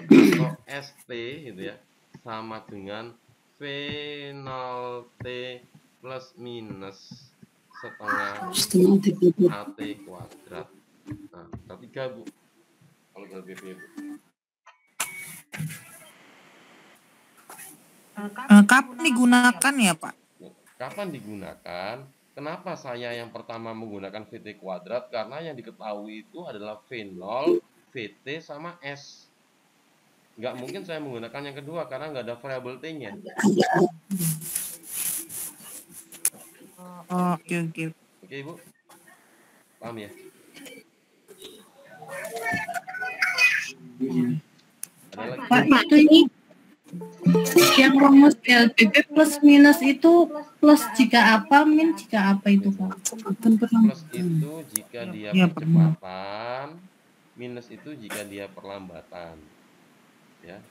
atau ST gitu ya, sama dengan V0T plus minus setengah AT kuadrat. Nah, ketiga Bu, kalau GLBB Bu.
Kapan digunakan ya Pak?
Kapan digunakan? Kenapa saya yang pertama menggunakan VT kuadrat? Karena yang diketahui itu adalah V0, VT, sama S. Nggak mungkin saya menggunakan yang kedua karena nggak ada variabel T-nya.
Oke.
Oke Ibu, paham ya? Ada lagi?
Pak, ini
Yang rumus LPB plus minus itu plus jika apa, min jika apa itu Pak?
Plus itu jika dia percepatan, minus itu jika dia perlambatan. Ya.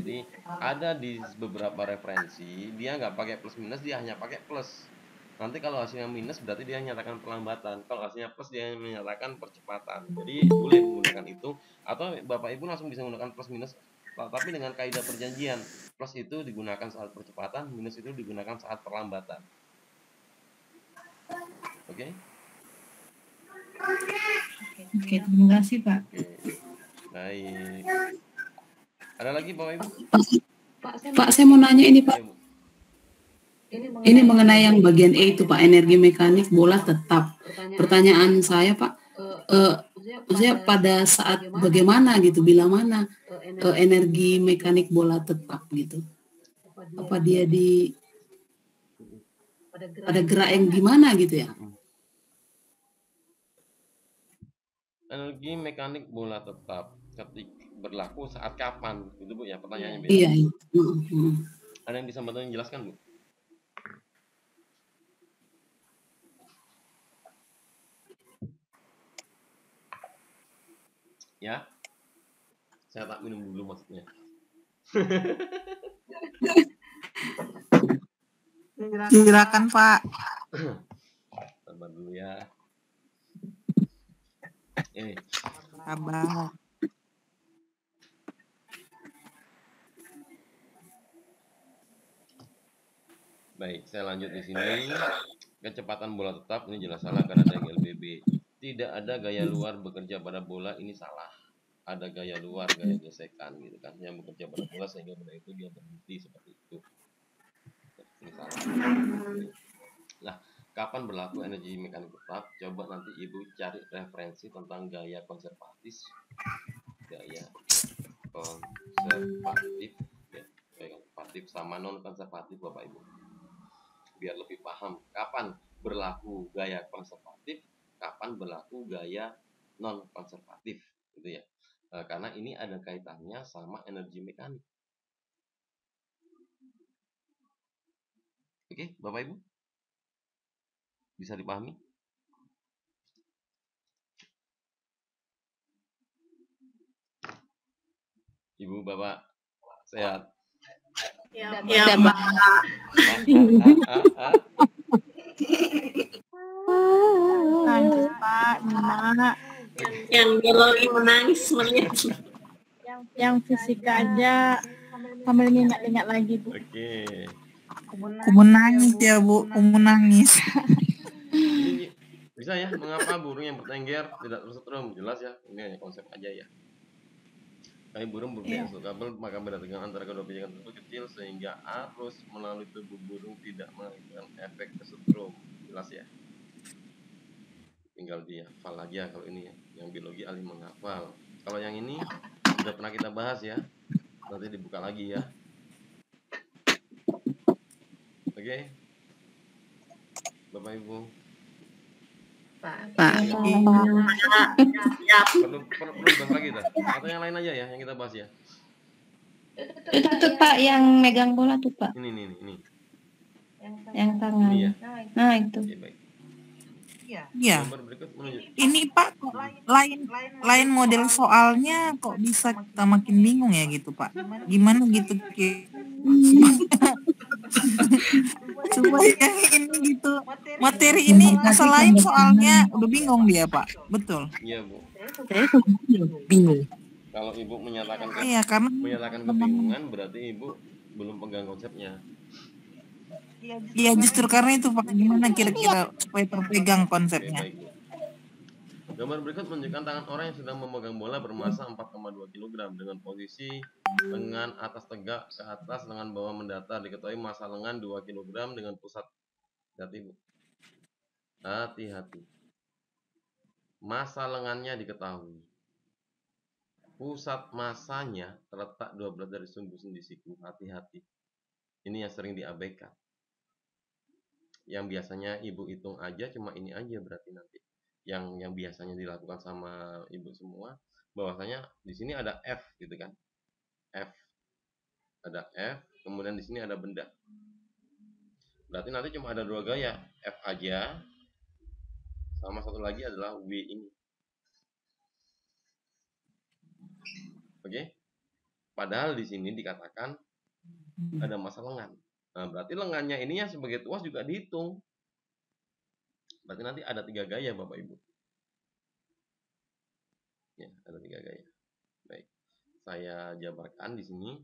Jadi ada di beberapa referensi dia nggak pakai plus minus, dia hanya pakai plus. Nanti kalau hasilnya minus berarti dia menyatakan perlambatan, kalau hasilnya plus dia menyatakan percepatan. Jadi boleh menggunakan itu, atau Bapak Ibu langsung bisa menggunakan plus minus, tapi dengan kaidah perjanjian, plus itu digunakan saat percepatan, minus itu digunakan saat perlambatan. Oke?
Oke, terima kasih Pak.
Oke. Baik. Ada lagi Bapak Ibu?
Pak, saya mau nanya ini Pak. Ini mengenai yang bagian E itu Pak, energi mekanik bola tetap. Pertanyaan saya Pak, maksudnya pada saat bagaimana gitu, bila mana energi mekanik bola tetap gitu? Apa dia di pada gerak yang gimana gitu ya?
Energi mekanik bola tetap ketika berlaku saat kapan? Itu Bu ya pertanyaannya.
Iya.
Ada yang bisa bantu menjelaskan Bu? Ya, saya tak minum dulu maksudnya.
Silakan Pak.
Sabar dulu ya. Ini.
Sabar.
Baik, saya lanjut di sini. Kecepatan bola tetap ini jelas salah karena ada yang LBB. Tidak ada gaya luar bekerja pada bola, ini salah. Ada gaya luar, gaya gesekan gitu kan, yang bekerja pada bola sehingga bola itu dia berhenti seperti itu. Ini salah. Nah, kapan berlaku energi mekanik tetap? Coba nanti Ibu cari referensi tentang gaya konservatif. Gaya konservatif, ya, gaya konservatif sama non konservatif Bapak Ibu. Biar lebih paham kapan berlaku gaya konservatif, kapan berlaku gaya non konservatif gitu ya. Karena ini ada kaitannya sama energi mekanik. Oke, Bapak Ibu? Bisa dipahami? Ibu, Bapak sehat?
Ya,
Pak.
Nangis Pak, Nina.
Yang biologi menangis melihat.
Yang fisika aja sambil ingat-ingat lagi Bu.
Oke.
Aku nangis ya Bu, aku nangis.
Ini bisa ya, mengapa burung yang bertengger tidak tersetrum? Jelas ya, ini hanya konsep aja ya. Kami burung berpijak kabel, maka beda tegangan antara kedua pijakan tersebut kecil sehingga arus melalui tubuh burung tidak mengakibatkan efek kesetrum. Jelas ya. Tinggal dihafal aja kalau ini ya. Yang biologi ahli menghafal. Kalau yang ini sudah pernah kita bahas ya. Nanti dibuka lagi ya. Oke. Bapak Ibu.
Pak.
Perlu bahas lagi dah. Atau yang lain aja ya yang kita bahas ya.
Itu tuh Pak yang megang bola tuh Pak.
Ini.
Yang tangan.
Ini ya.
Nah itu.
Oke, baik.
Iya.
Gambar berikut menunjuk.
Ini Pak, kok lain model soalnya kok bisa kita makin bingung ya gitu Pak. Gimana gitu supaya ini gitu. Materi ini selain soalnya udah bingung dia Pak. Betul.
Iya, Bu.
Saya bingung.
Kalau Ibu menyatakan
karena
kebingungan berarti Ibu belum pegang konsepnya.
Iya justru karena itu Pak, gimana kira-kira supaya terpegang konsepnya.
Oke, baik, Bu. Gambar berikut menunjukkan tangan orang yang sedang memegang bola bermassa 4,2 kg dengan posisi lengan atas tegak ke atas, lengan bawah mendatar. Diketahui massa lengan 2 kg dengan pusat. Hati-hati. Massa lengannya diketahui. Pusat massanya terletak 12 dari sumbu sendi siku. Hati-hati. Ini yang sering diabaikan. Yang biasanya Ibu hitung aja cuma ini aja berarti nanti. Yang biasanya dilakukan sama Ibu semua, bahwasanya di sini ada F gitu kan. F. ada F, kemudian di sini ada benda. Berarti nanti cuma ada 2 gaya, F aja, sama satu lagi adalah W ini. Oke? Padahal di sini dikatakan ada masa lengan. Nah, berarti lengannya ini ya sebagai tuas juga dihitung. Berarti nanti ada 3 gaya Bapak Ibu. Ya, ada 3 gaya. Baik. Saya jabarkan di sini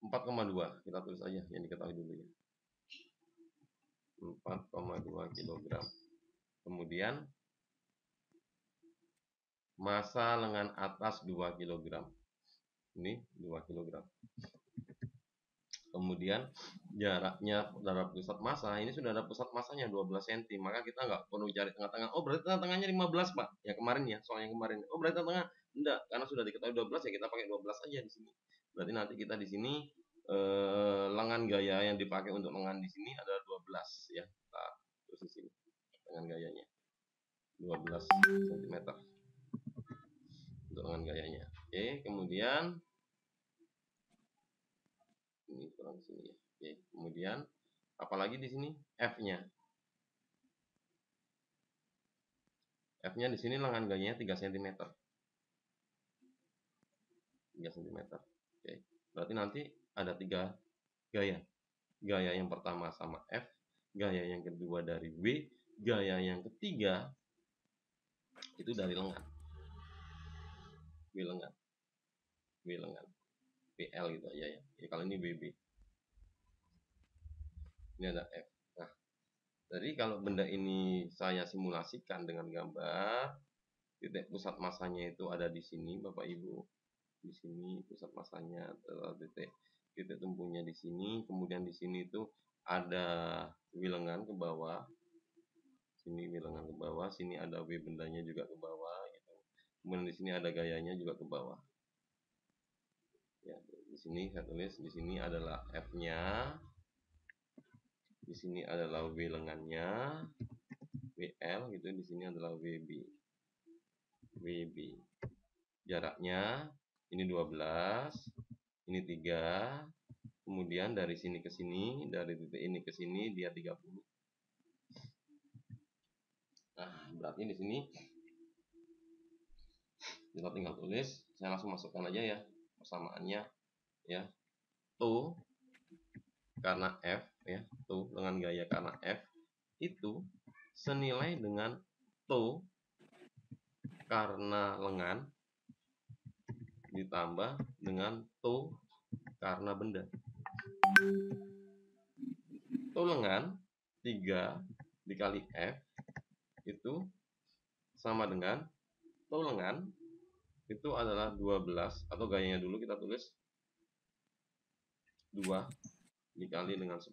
4,2. Kita tulis aja yang diketahui dulu ya. 4,2 kg. Kemudian massa lengan atas 2 kg. Ini 2 kg. Kemudian jaraknya dari pusat massa, ini sudah ada pusat massanya 12 cm, maka kita nggak perlu cari tengah-tengah. Oh, berarti tengah-tengahnya 15, Pak. Yang kemarin ya, soal yang kemarin. Oh, berarti tengah enggak, karena sudah diketahui 12 ya kita pakai 12 aja di sini. Berarti nanti kita di sini lengan gaya yang dipakai untuk lengan di sini adalah 12 ya. Nah, terus di sini lengan gayanya 12 cm untuk lengan gayanya. Oke, kemudian ini kurang sini ya. Oke, kemudian apalagi di sini F-nya. F-nya di sini lengan gayanya 3 cm. 3 cm. Oke. Berarti nanti ada 3 gaya. Gaya yang pertama sama F, gaya yang kedua dari W, gaya yang ketiga itu dari lengan. W lengan. W lengan. PL gitu aja ya. Kalau ini BB. Ini ada F. Nah, jadi kalau benda ini saya simulasikan dengan gambar, titik pusat massanya itu ada di sini, Bapak Ibu. Di sini pusat massanya adalah titik tumpunya di sini. Kemudian di sini itu ada W lengan ke bawah. Sini W lengan ke bawah. Sini ada W bendanya juga ke bawah. Gitu. Kemudian di sini ada gayanya juga ke bawah. Ya, di sini saya tulis di sini adalah F-nya, di sini adalah W lengannya, WL gitu, di sini adalah WB. Jaraknya ini 12, ini 3. Kemudian dari sini ke sini, dari titik ini ke sini dia 30. Nah, berarti di sini kita tinggal tulis, saya langsung masukkan aja ya. Persamaannya ya, to karena F ya, to lengan gaya karena F itu senilai dengan to karena lengan ditambah dengan to karena benda. To lengan 3 dikali F itu sama dengan to lengan itu adalah 12, atau gayanya dulu kita tulis 2 dikali dengan 10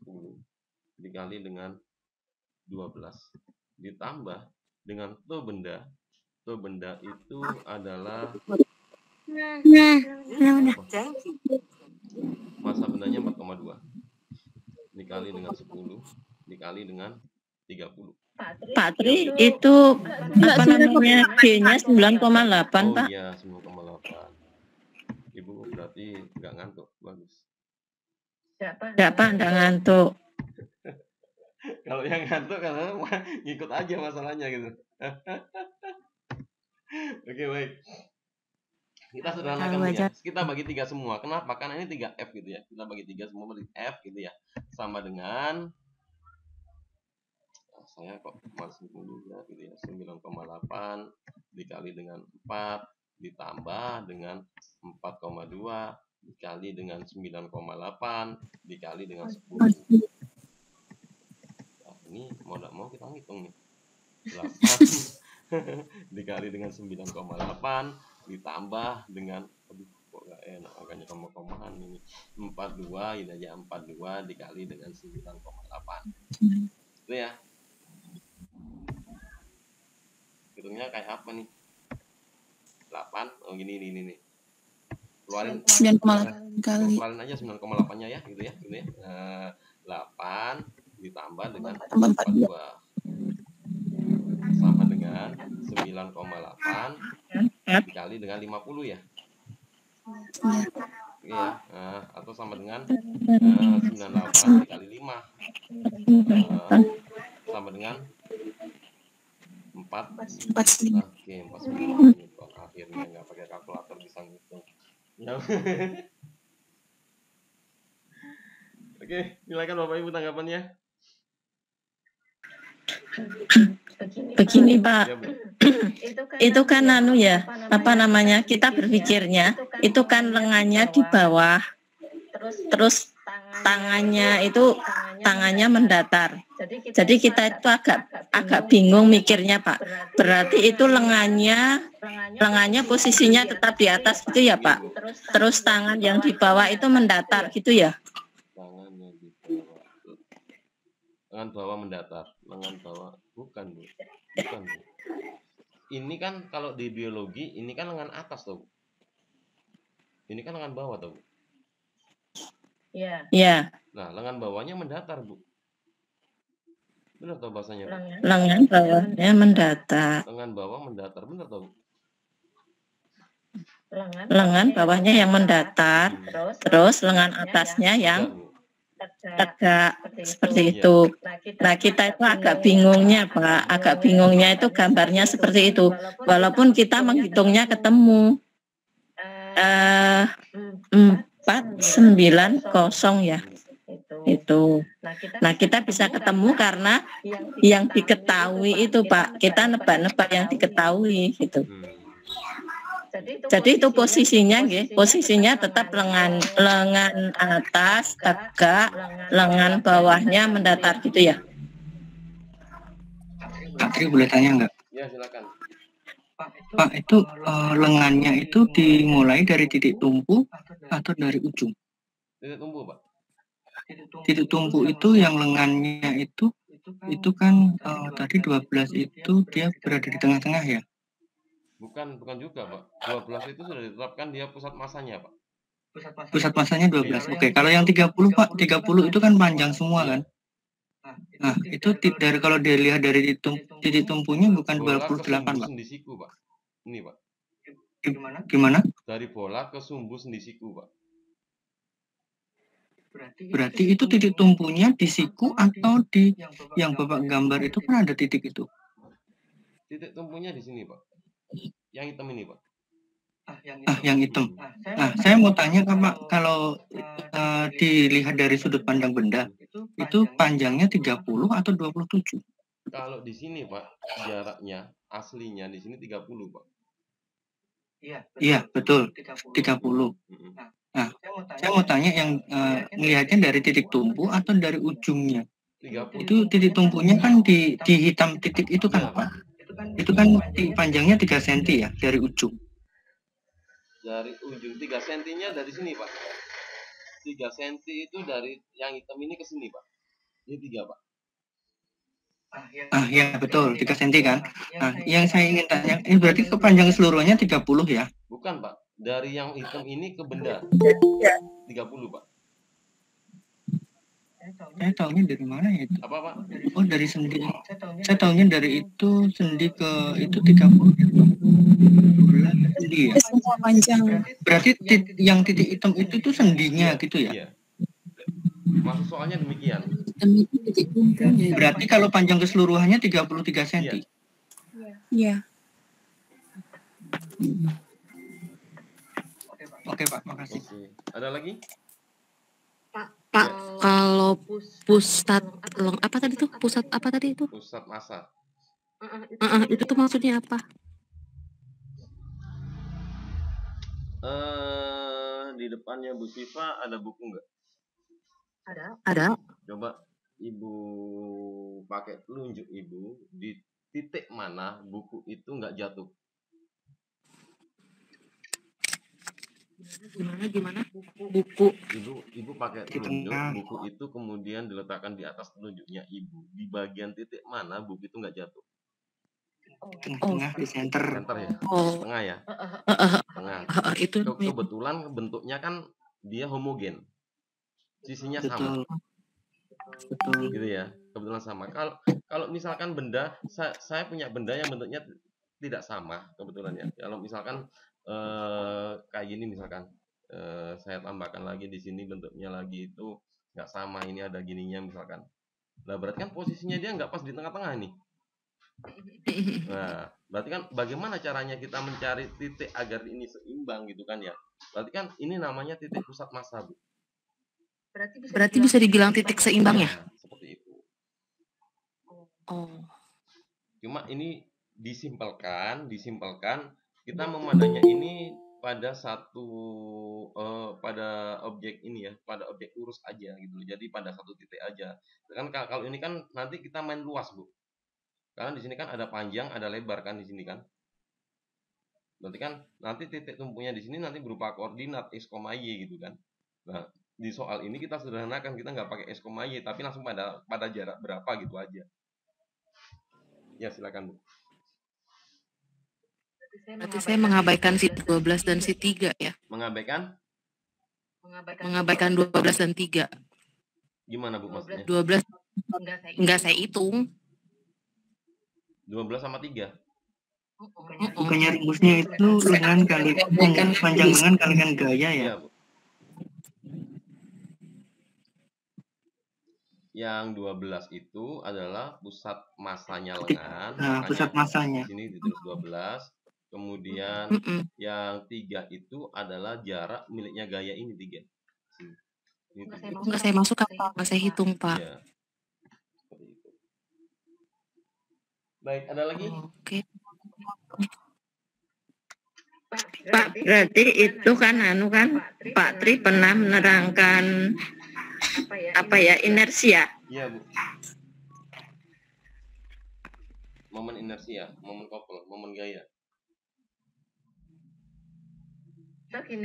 dikali dengan 12 ditambah dengan to benda. To benda itu adalah massa bendanya 4,2 dikali dengan 10 dikali dengan 30.
Pak Tri, itu apa namanya, B-nya 9,8, Pak.
Oh iya, 9,8. Ibu berarti nggak ngantuk, bagus.
Enggak, Pak, enggak ngantuk.
Kalau yang ngantuk karena ngikut aja masalahnya gitu. Oke, baik. Kita sederhanakan ya. Kita bagi 3 semua. Kenapa? Karena ini 3F gitu ya. Kita bagi 3 semua bagi F gitu ya. Sama dengan saya kok masih juga gitu ya, 9,8 dikali dengan 4 ditambah dengan 4,2 dikali dengan 9,8 dikali dengan 10. Nah, ini mau tidak mau kita ngitung nih. 8 dikali dengan 9,8 ditambah dengan, aduh kok gak enak makanya koma-komaan ini, 42 ini aja, 42 dikali dengan 9,8 itu ya. Hitungnya kayak apa nih? 8, oh gini nih. Keluarin
9,8 kali.
Keluarin aja 9,8-nya ya, gitu ya. 8 ditambah dengan 42 sama dengan 9,8 dikali dengan 50 ya. ya, atau sama dengan 98 dikali 5 sama dengan 4. Oke, 49. Akhirnya nggak pakai kalkulator bisa ngitung. Ya. Oke, silakan Bapak Ibu tanggapannya.
Begini Pak, itu kan apa namanya, kita berpikirnya itu kan lengannya di bawah, terus tangannya mendatar. Jadi kita itu agak bingung mikirnya Pak. Berarti itu lengannya posisinya tetap di atas gitu ya Pak. Terus tangan yang di bawah itu mendatar gitu ya.
Lengan bawah mendatar, lengan bawah bukan Bu. Bukan Bu. Ini kan kalau di biologi ini kan lengan atas tuh. Ini kan lengan bawah tuh.
Iya. Iya.
Nah, lengan bawahnya mendatar, Bu. Benar tau bahasanya, Bu?
Lengan bawahnya mendatar.
Lengan bawah mendatar, benar tau, Bu?
Lengan bawahnya yang mendatar, terus lengan atasnya yang tegak seperti itu. Nah, kita itu agak bingungnya Pak, agak bingungnya itu gambarnya seperti itu. Walaupun kita menghitungnya ketemu 490 ya. Itu. Nah, kita bisa ketemu karena yang diketahui itu Pak, kita nebak-nebak yang diketahui gitu. Jadi itu posisinya tetap lengan atas tegak, lengan bawahnya mendatar gitu ya.
Pak Tri boleh tanya nggak?
Ya, silakan.
Pak, itu lengannya itu dimulai dari titik tumpu atau dari ujung?
Titik tumpu, Pak.
Titik tumpu itu yang lengannya itu kan tadi 12 itu dia berada di tengah-tengah ya?
Bukan juga Pak. 12 itu sudah ditetapkan dia pusat masanya Pak.
Pusat masanya 12. Oke, kalau yang 30 Pak, 30 itu kan panjang semua kan? Nah, itu kalau dilihat dari titik tumpunya bukan 28 Pak.
Sendi siku Pak. Ini Pak.
Gimana?
Dari bola ke sumbu sendi siku Pak.
Berarti itu titik tumpunya di siku atau di yang Bapak gambar itu kan ada titik itu?
Titik tumpunya di sini Pak. Yang hitam ini Pak.
Yang hitam. Nah, saya mau tanya Pak, kalau dilihat dari sudut pandang benda, itu panjangnya 30 atau 27?
Kalau di sini Pak, jaraknya aslinya di sini 30 Pak.
Iya, betul. 30. Nah, saya mau tanya yang melihatnya dari titik tumpu atau dari ujungnya?
30.
Itu titik tumpunya kan di hitam titik itu kan Pak? Itu kan panjangnya 3 cm ya dari ujung.
Dari ujung 3 cm-nya dari sini Pak. 3 cm itu dari yang hitam ini ke sini Pak. Ini 3 Pak.
Ya betul, 3 cm kan. Nah, yang saya ingin tanya, ini berarti kepanjangan seluruhnya 30 ya?
Bukan Pak, dari yang hitam ini ke benda 30 Pak.
Saya tahunya dari mana ya itu?
Apa Pak?
Oh, dari sendi. Saya tahunya dari itu sendi ke itu 30. Sendi ya?
Semua panjang.
Berarti yang titik hitam itu sendinya gitu ya?
Iya. Maksud soalnya demikian.
Berarti kalau panjang keseluruhannya 33 cm.
Iya.
Oke Pak, makasih.
Oke. Ada lagi?
Pak, kalau pusat apa tadi tuh? Pusat apa tadi itu?
Pusat massa.
Itu tuh maksudnya apa?
Di depannya Bu Siva ada buku nggak?
Ada.
Coba Ibu pakai telunjuk Ibu di titik mana buku itu nggak jatuh.
Gimana? Buku.
Ibu pakai telunjuk, buku itu kemudian diletakkan di atas telunjuknya Ibu. Di bagian titik mana buku itu nggak jatuh?
Tengah di center.
Center ya? Tengah ya? Tengah.
Itu
kebetulan bentuknya kan dia homogen. Sisinya sama.
Betul.
Gitu ya. Kebetulan sama. Kalau misalkan benda, saya punya benda yang bentuknya tidak sama kebetulan ya. Kalau misalkan kayak gini misalkan, Saya tambahkan lagi di sini bentuknya lagi itu nggak sama, ini ada gininya misalkan. Nah berarti kan posisinya dia nggak pas di tengah-tengah nih. Nah berarti kan bagaimana caranya kita mencari titik agar ini seimbang gitu kan ya. Berarti kan ini namanya titik pusat massa, Bu.
Berarti bisa dibilang titik seimbang ya?
Seperti itu.
Oh.
Cuma ini disimpelkan kita memandangnya ini pada pada objek ini ya, pada objek lurus aja gitu. Jadi pada satu titik aja. Kan kalau ini kan nanti kita main luas, Bu. Karena di sini kan ada panjang, ada lebar kan di sini kan. Berarti kan nanti titik tumpunya di sini nanti berupa koordinat x, y gitu kan. Nah, di soal ini kita sederhanakan, kita nggak pakai x, y tapi langsung pada jarak berapa gitu aja. Ya, silakan, Bu.
Berarti saya mengabaikan si 12 dan si 3 ya?
Mengabaikan
12 dan 3.
Gimana, Bu, maksudnya?
12 enggak saya hitung.
12 sama 3.
Bukannya rumusnya itu lengan kali panjang lengan kalikan gaya ya?
Bu. Yang 12 itu adalah pusat massanya lengan.
Nah, pusat massanya.
Di sini ditulis 12. Kemudian yang 3 itu adalah jarak miliknya gaya ini 3.
Enggak saya masuk apa? Enggak saya hitung, Pak.
Ya. Baik, ada lagi?
Oke.
Pak, berarti itu kan Pak Tri pernah menerangkan inersia.
Iya, Bu. Momen inersia, momen couple, momen gaya.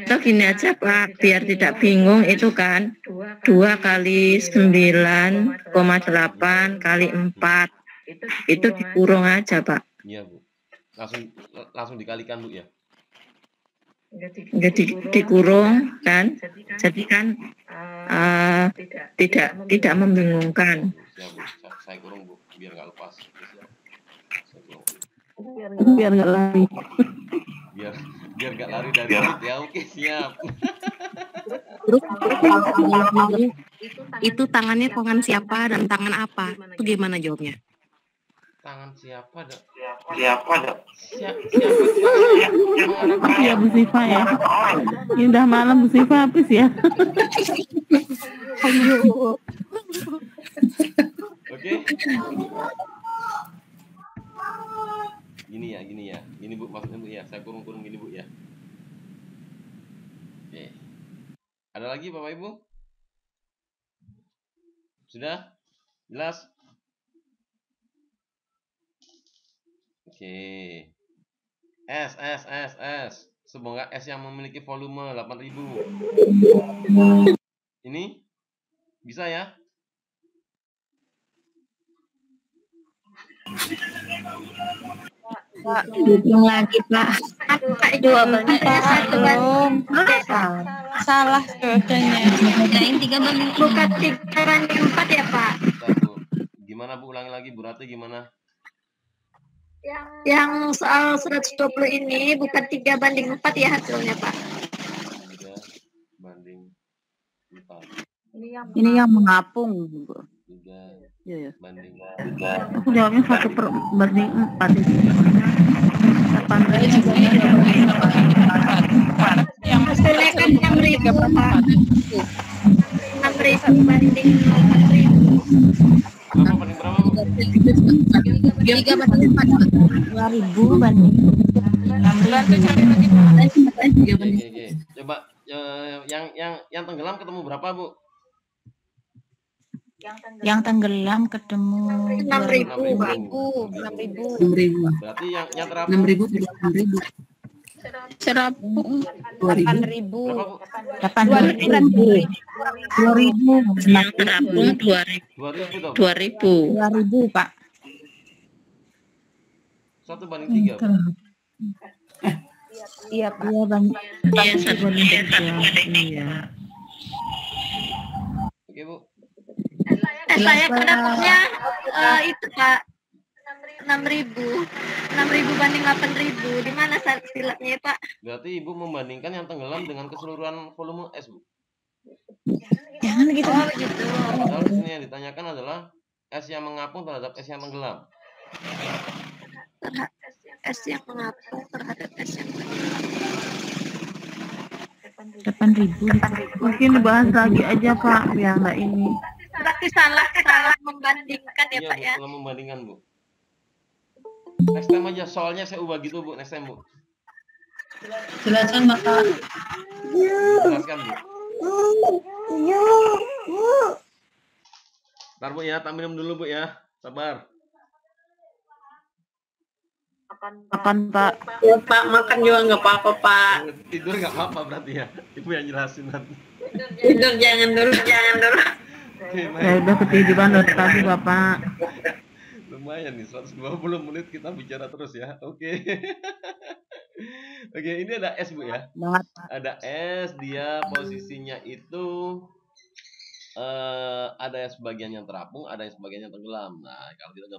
So gini aja Pak, biar tidak bingung itu kan 2 kali 9,8 kali 4 itu dikurung aja Pak.
Iya, Bu. Langsung dikalikan, Bu ya.
Jadi dikurung kan, jadi kan tidak membingungkan.
Ya, Bu. Saya kurung, Bu, biar nggak lepas.
Biar nggak lari.
Biar nggak lari dari ya. Oke, siap.
Itu tangannya tangan siapa dan tangan apa? Itu gimana jawabnya?
Tangan siapa ada?
Iya Bu Siva ya. Ini udah malam Bu Siva habis ya.
Oke. Gini ya. Gini Bu, maksudnya Bu ya. Saya kurung gini Bu ya. Oke. Ada lagi Bapak Ibu? Sudah? Jelas? Oke. S. Semoga S yang memiliki volume 8.000. Ini bisa ya?
Hitung lagi Pak. Jawabannya
Salah jawabannya.
Yang 3 bukan 3/4 ya Pak.
Gimana Bu, ulangi lagi Bu Rati gimana?
Yang soal 120 ini bukan 3/4 ya hasilnya Pak.
3/4.
Ini yang mengapung Bu.
3
Iya.
banding.
Aku jawabnya 1/4 itu. 8
Yang hasilnya kan 6.000 Pak. 6.000 banding 8.000.
Berapa banding berapa Bu?
3/4.
2.000 banding 6.000.
Oke. Coba yang tenggelam ketemu berapa Bu?
Yang tenggelam ketemu
6.000.
Berarti yang terapung
6.000.
Serapung
8.000.
berapa Bu?
2.000.
Yang terapung
2.000 toh?
2.000
Pak.
1/3 Bu.
Iya Pak.
Iya Bang.
Iya, 1/3.
Iya.
Oke Bu.
Saya kedapatnya itu Pak
6.000 banding 8.000. Di mana silatnya ya, Pak?
Berarti Ibu membandingkan yang tenggelam dengan keseluruhan volume es, Bu.
Jangan gitu. Oh, begitu.
Padahal di sini yang ditanyakan adalah es yang mengapung terhadap es yang tenggelam.
Es yang mengapung terhadap es yang tenggelam.
8.000. Mungkin dibahas lagi aja Pak, biar nggak ini.
Berarti salah membandingkan ya,
Iya,
Pak
Bu,
ya.
salah membandingkan, Bu. Next time aja soalnya saya ubah gitu, Bu. Next time, Bu.
Jelaskan masalah.
Jelaskan, Bu. Ntar, Bu ya, tak minum dulu, Bu ya. Sabar.
Makan Pak.
Ya Pak, makan juga nggak apa-apa Pak.
Tidur nggak apa-apa berarti ya. Ibu yang jelasin nanti.
Tidur jangan dulu.
Saya udah ketiduran dari tadi Bapak.
Lumayan nih, 120 menit kita bicara terus ya. Oke. Oke, ini ada es, Bu ya. Ada es, dia posisinya itu ada yang sebagian yang terapung, ada yang sebagian yang tenggelam. Nah, kalau kita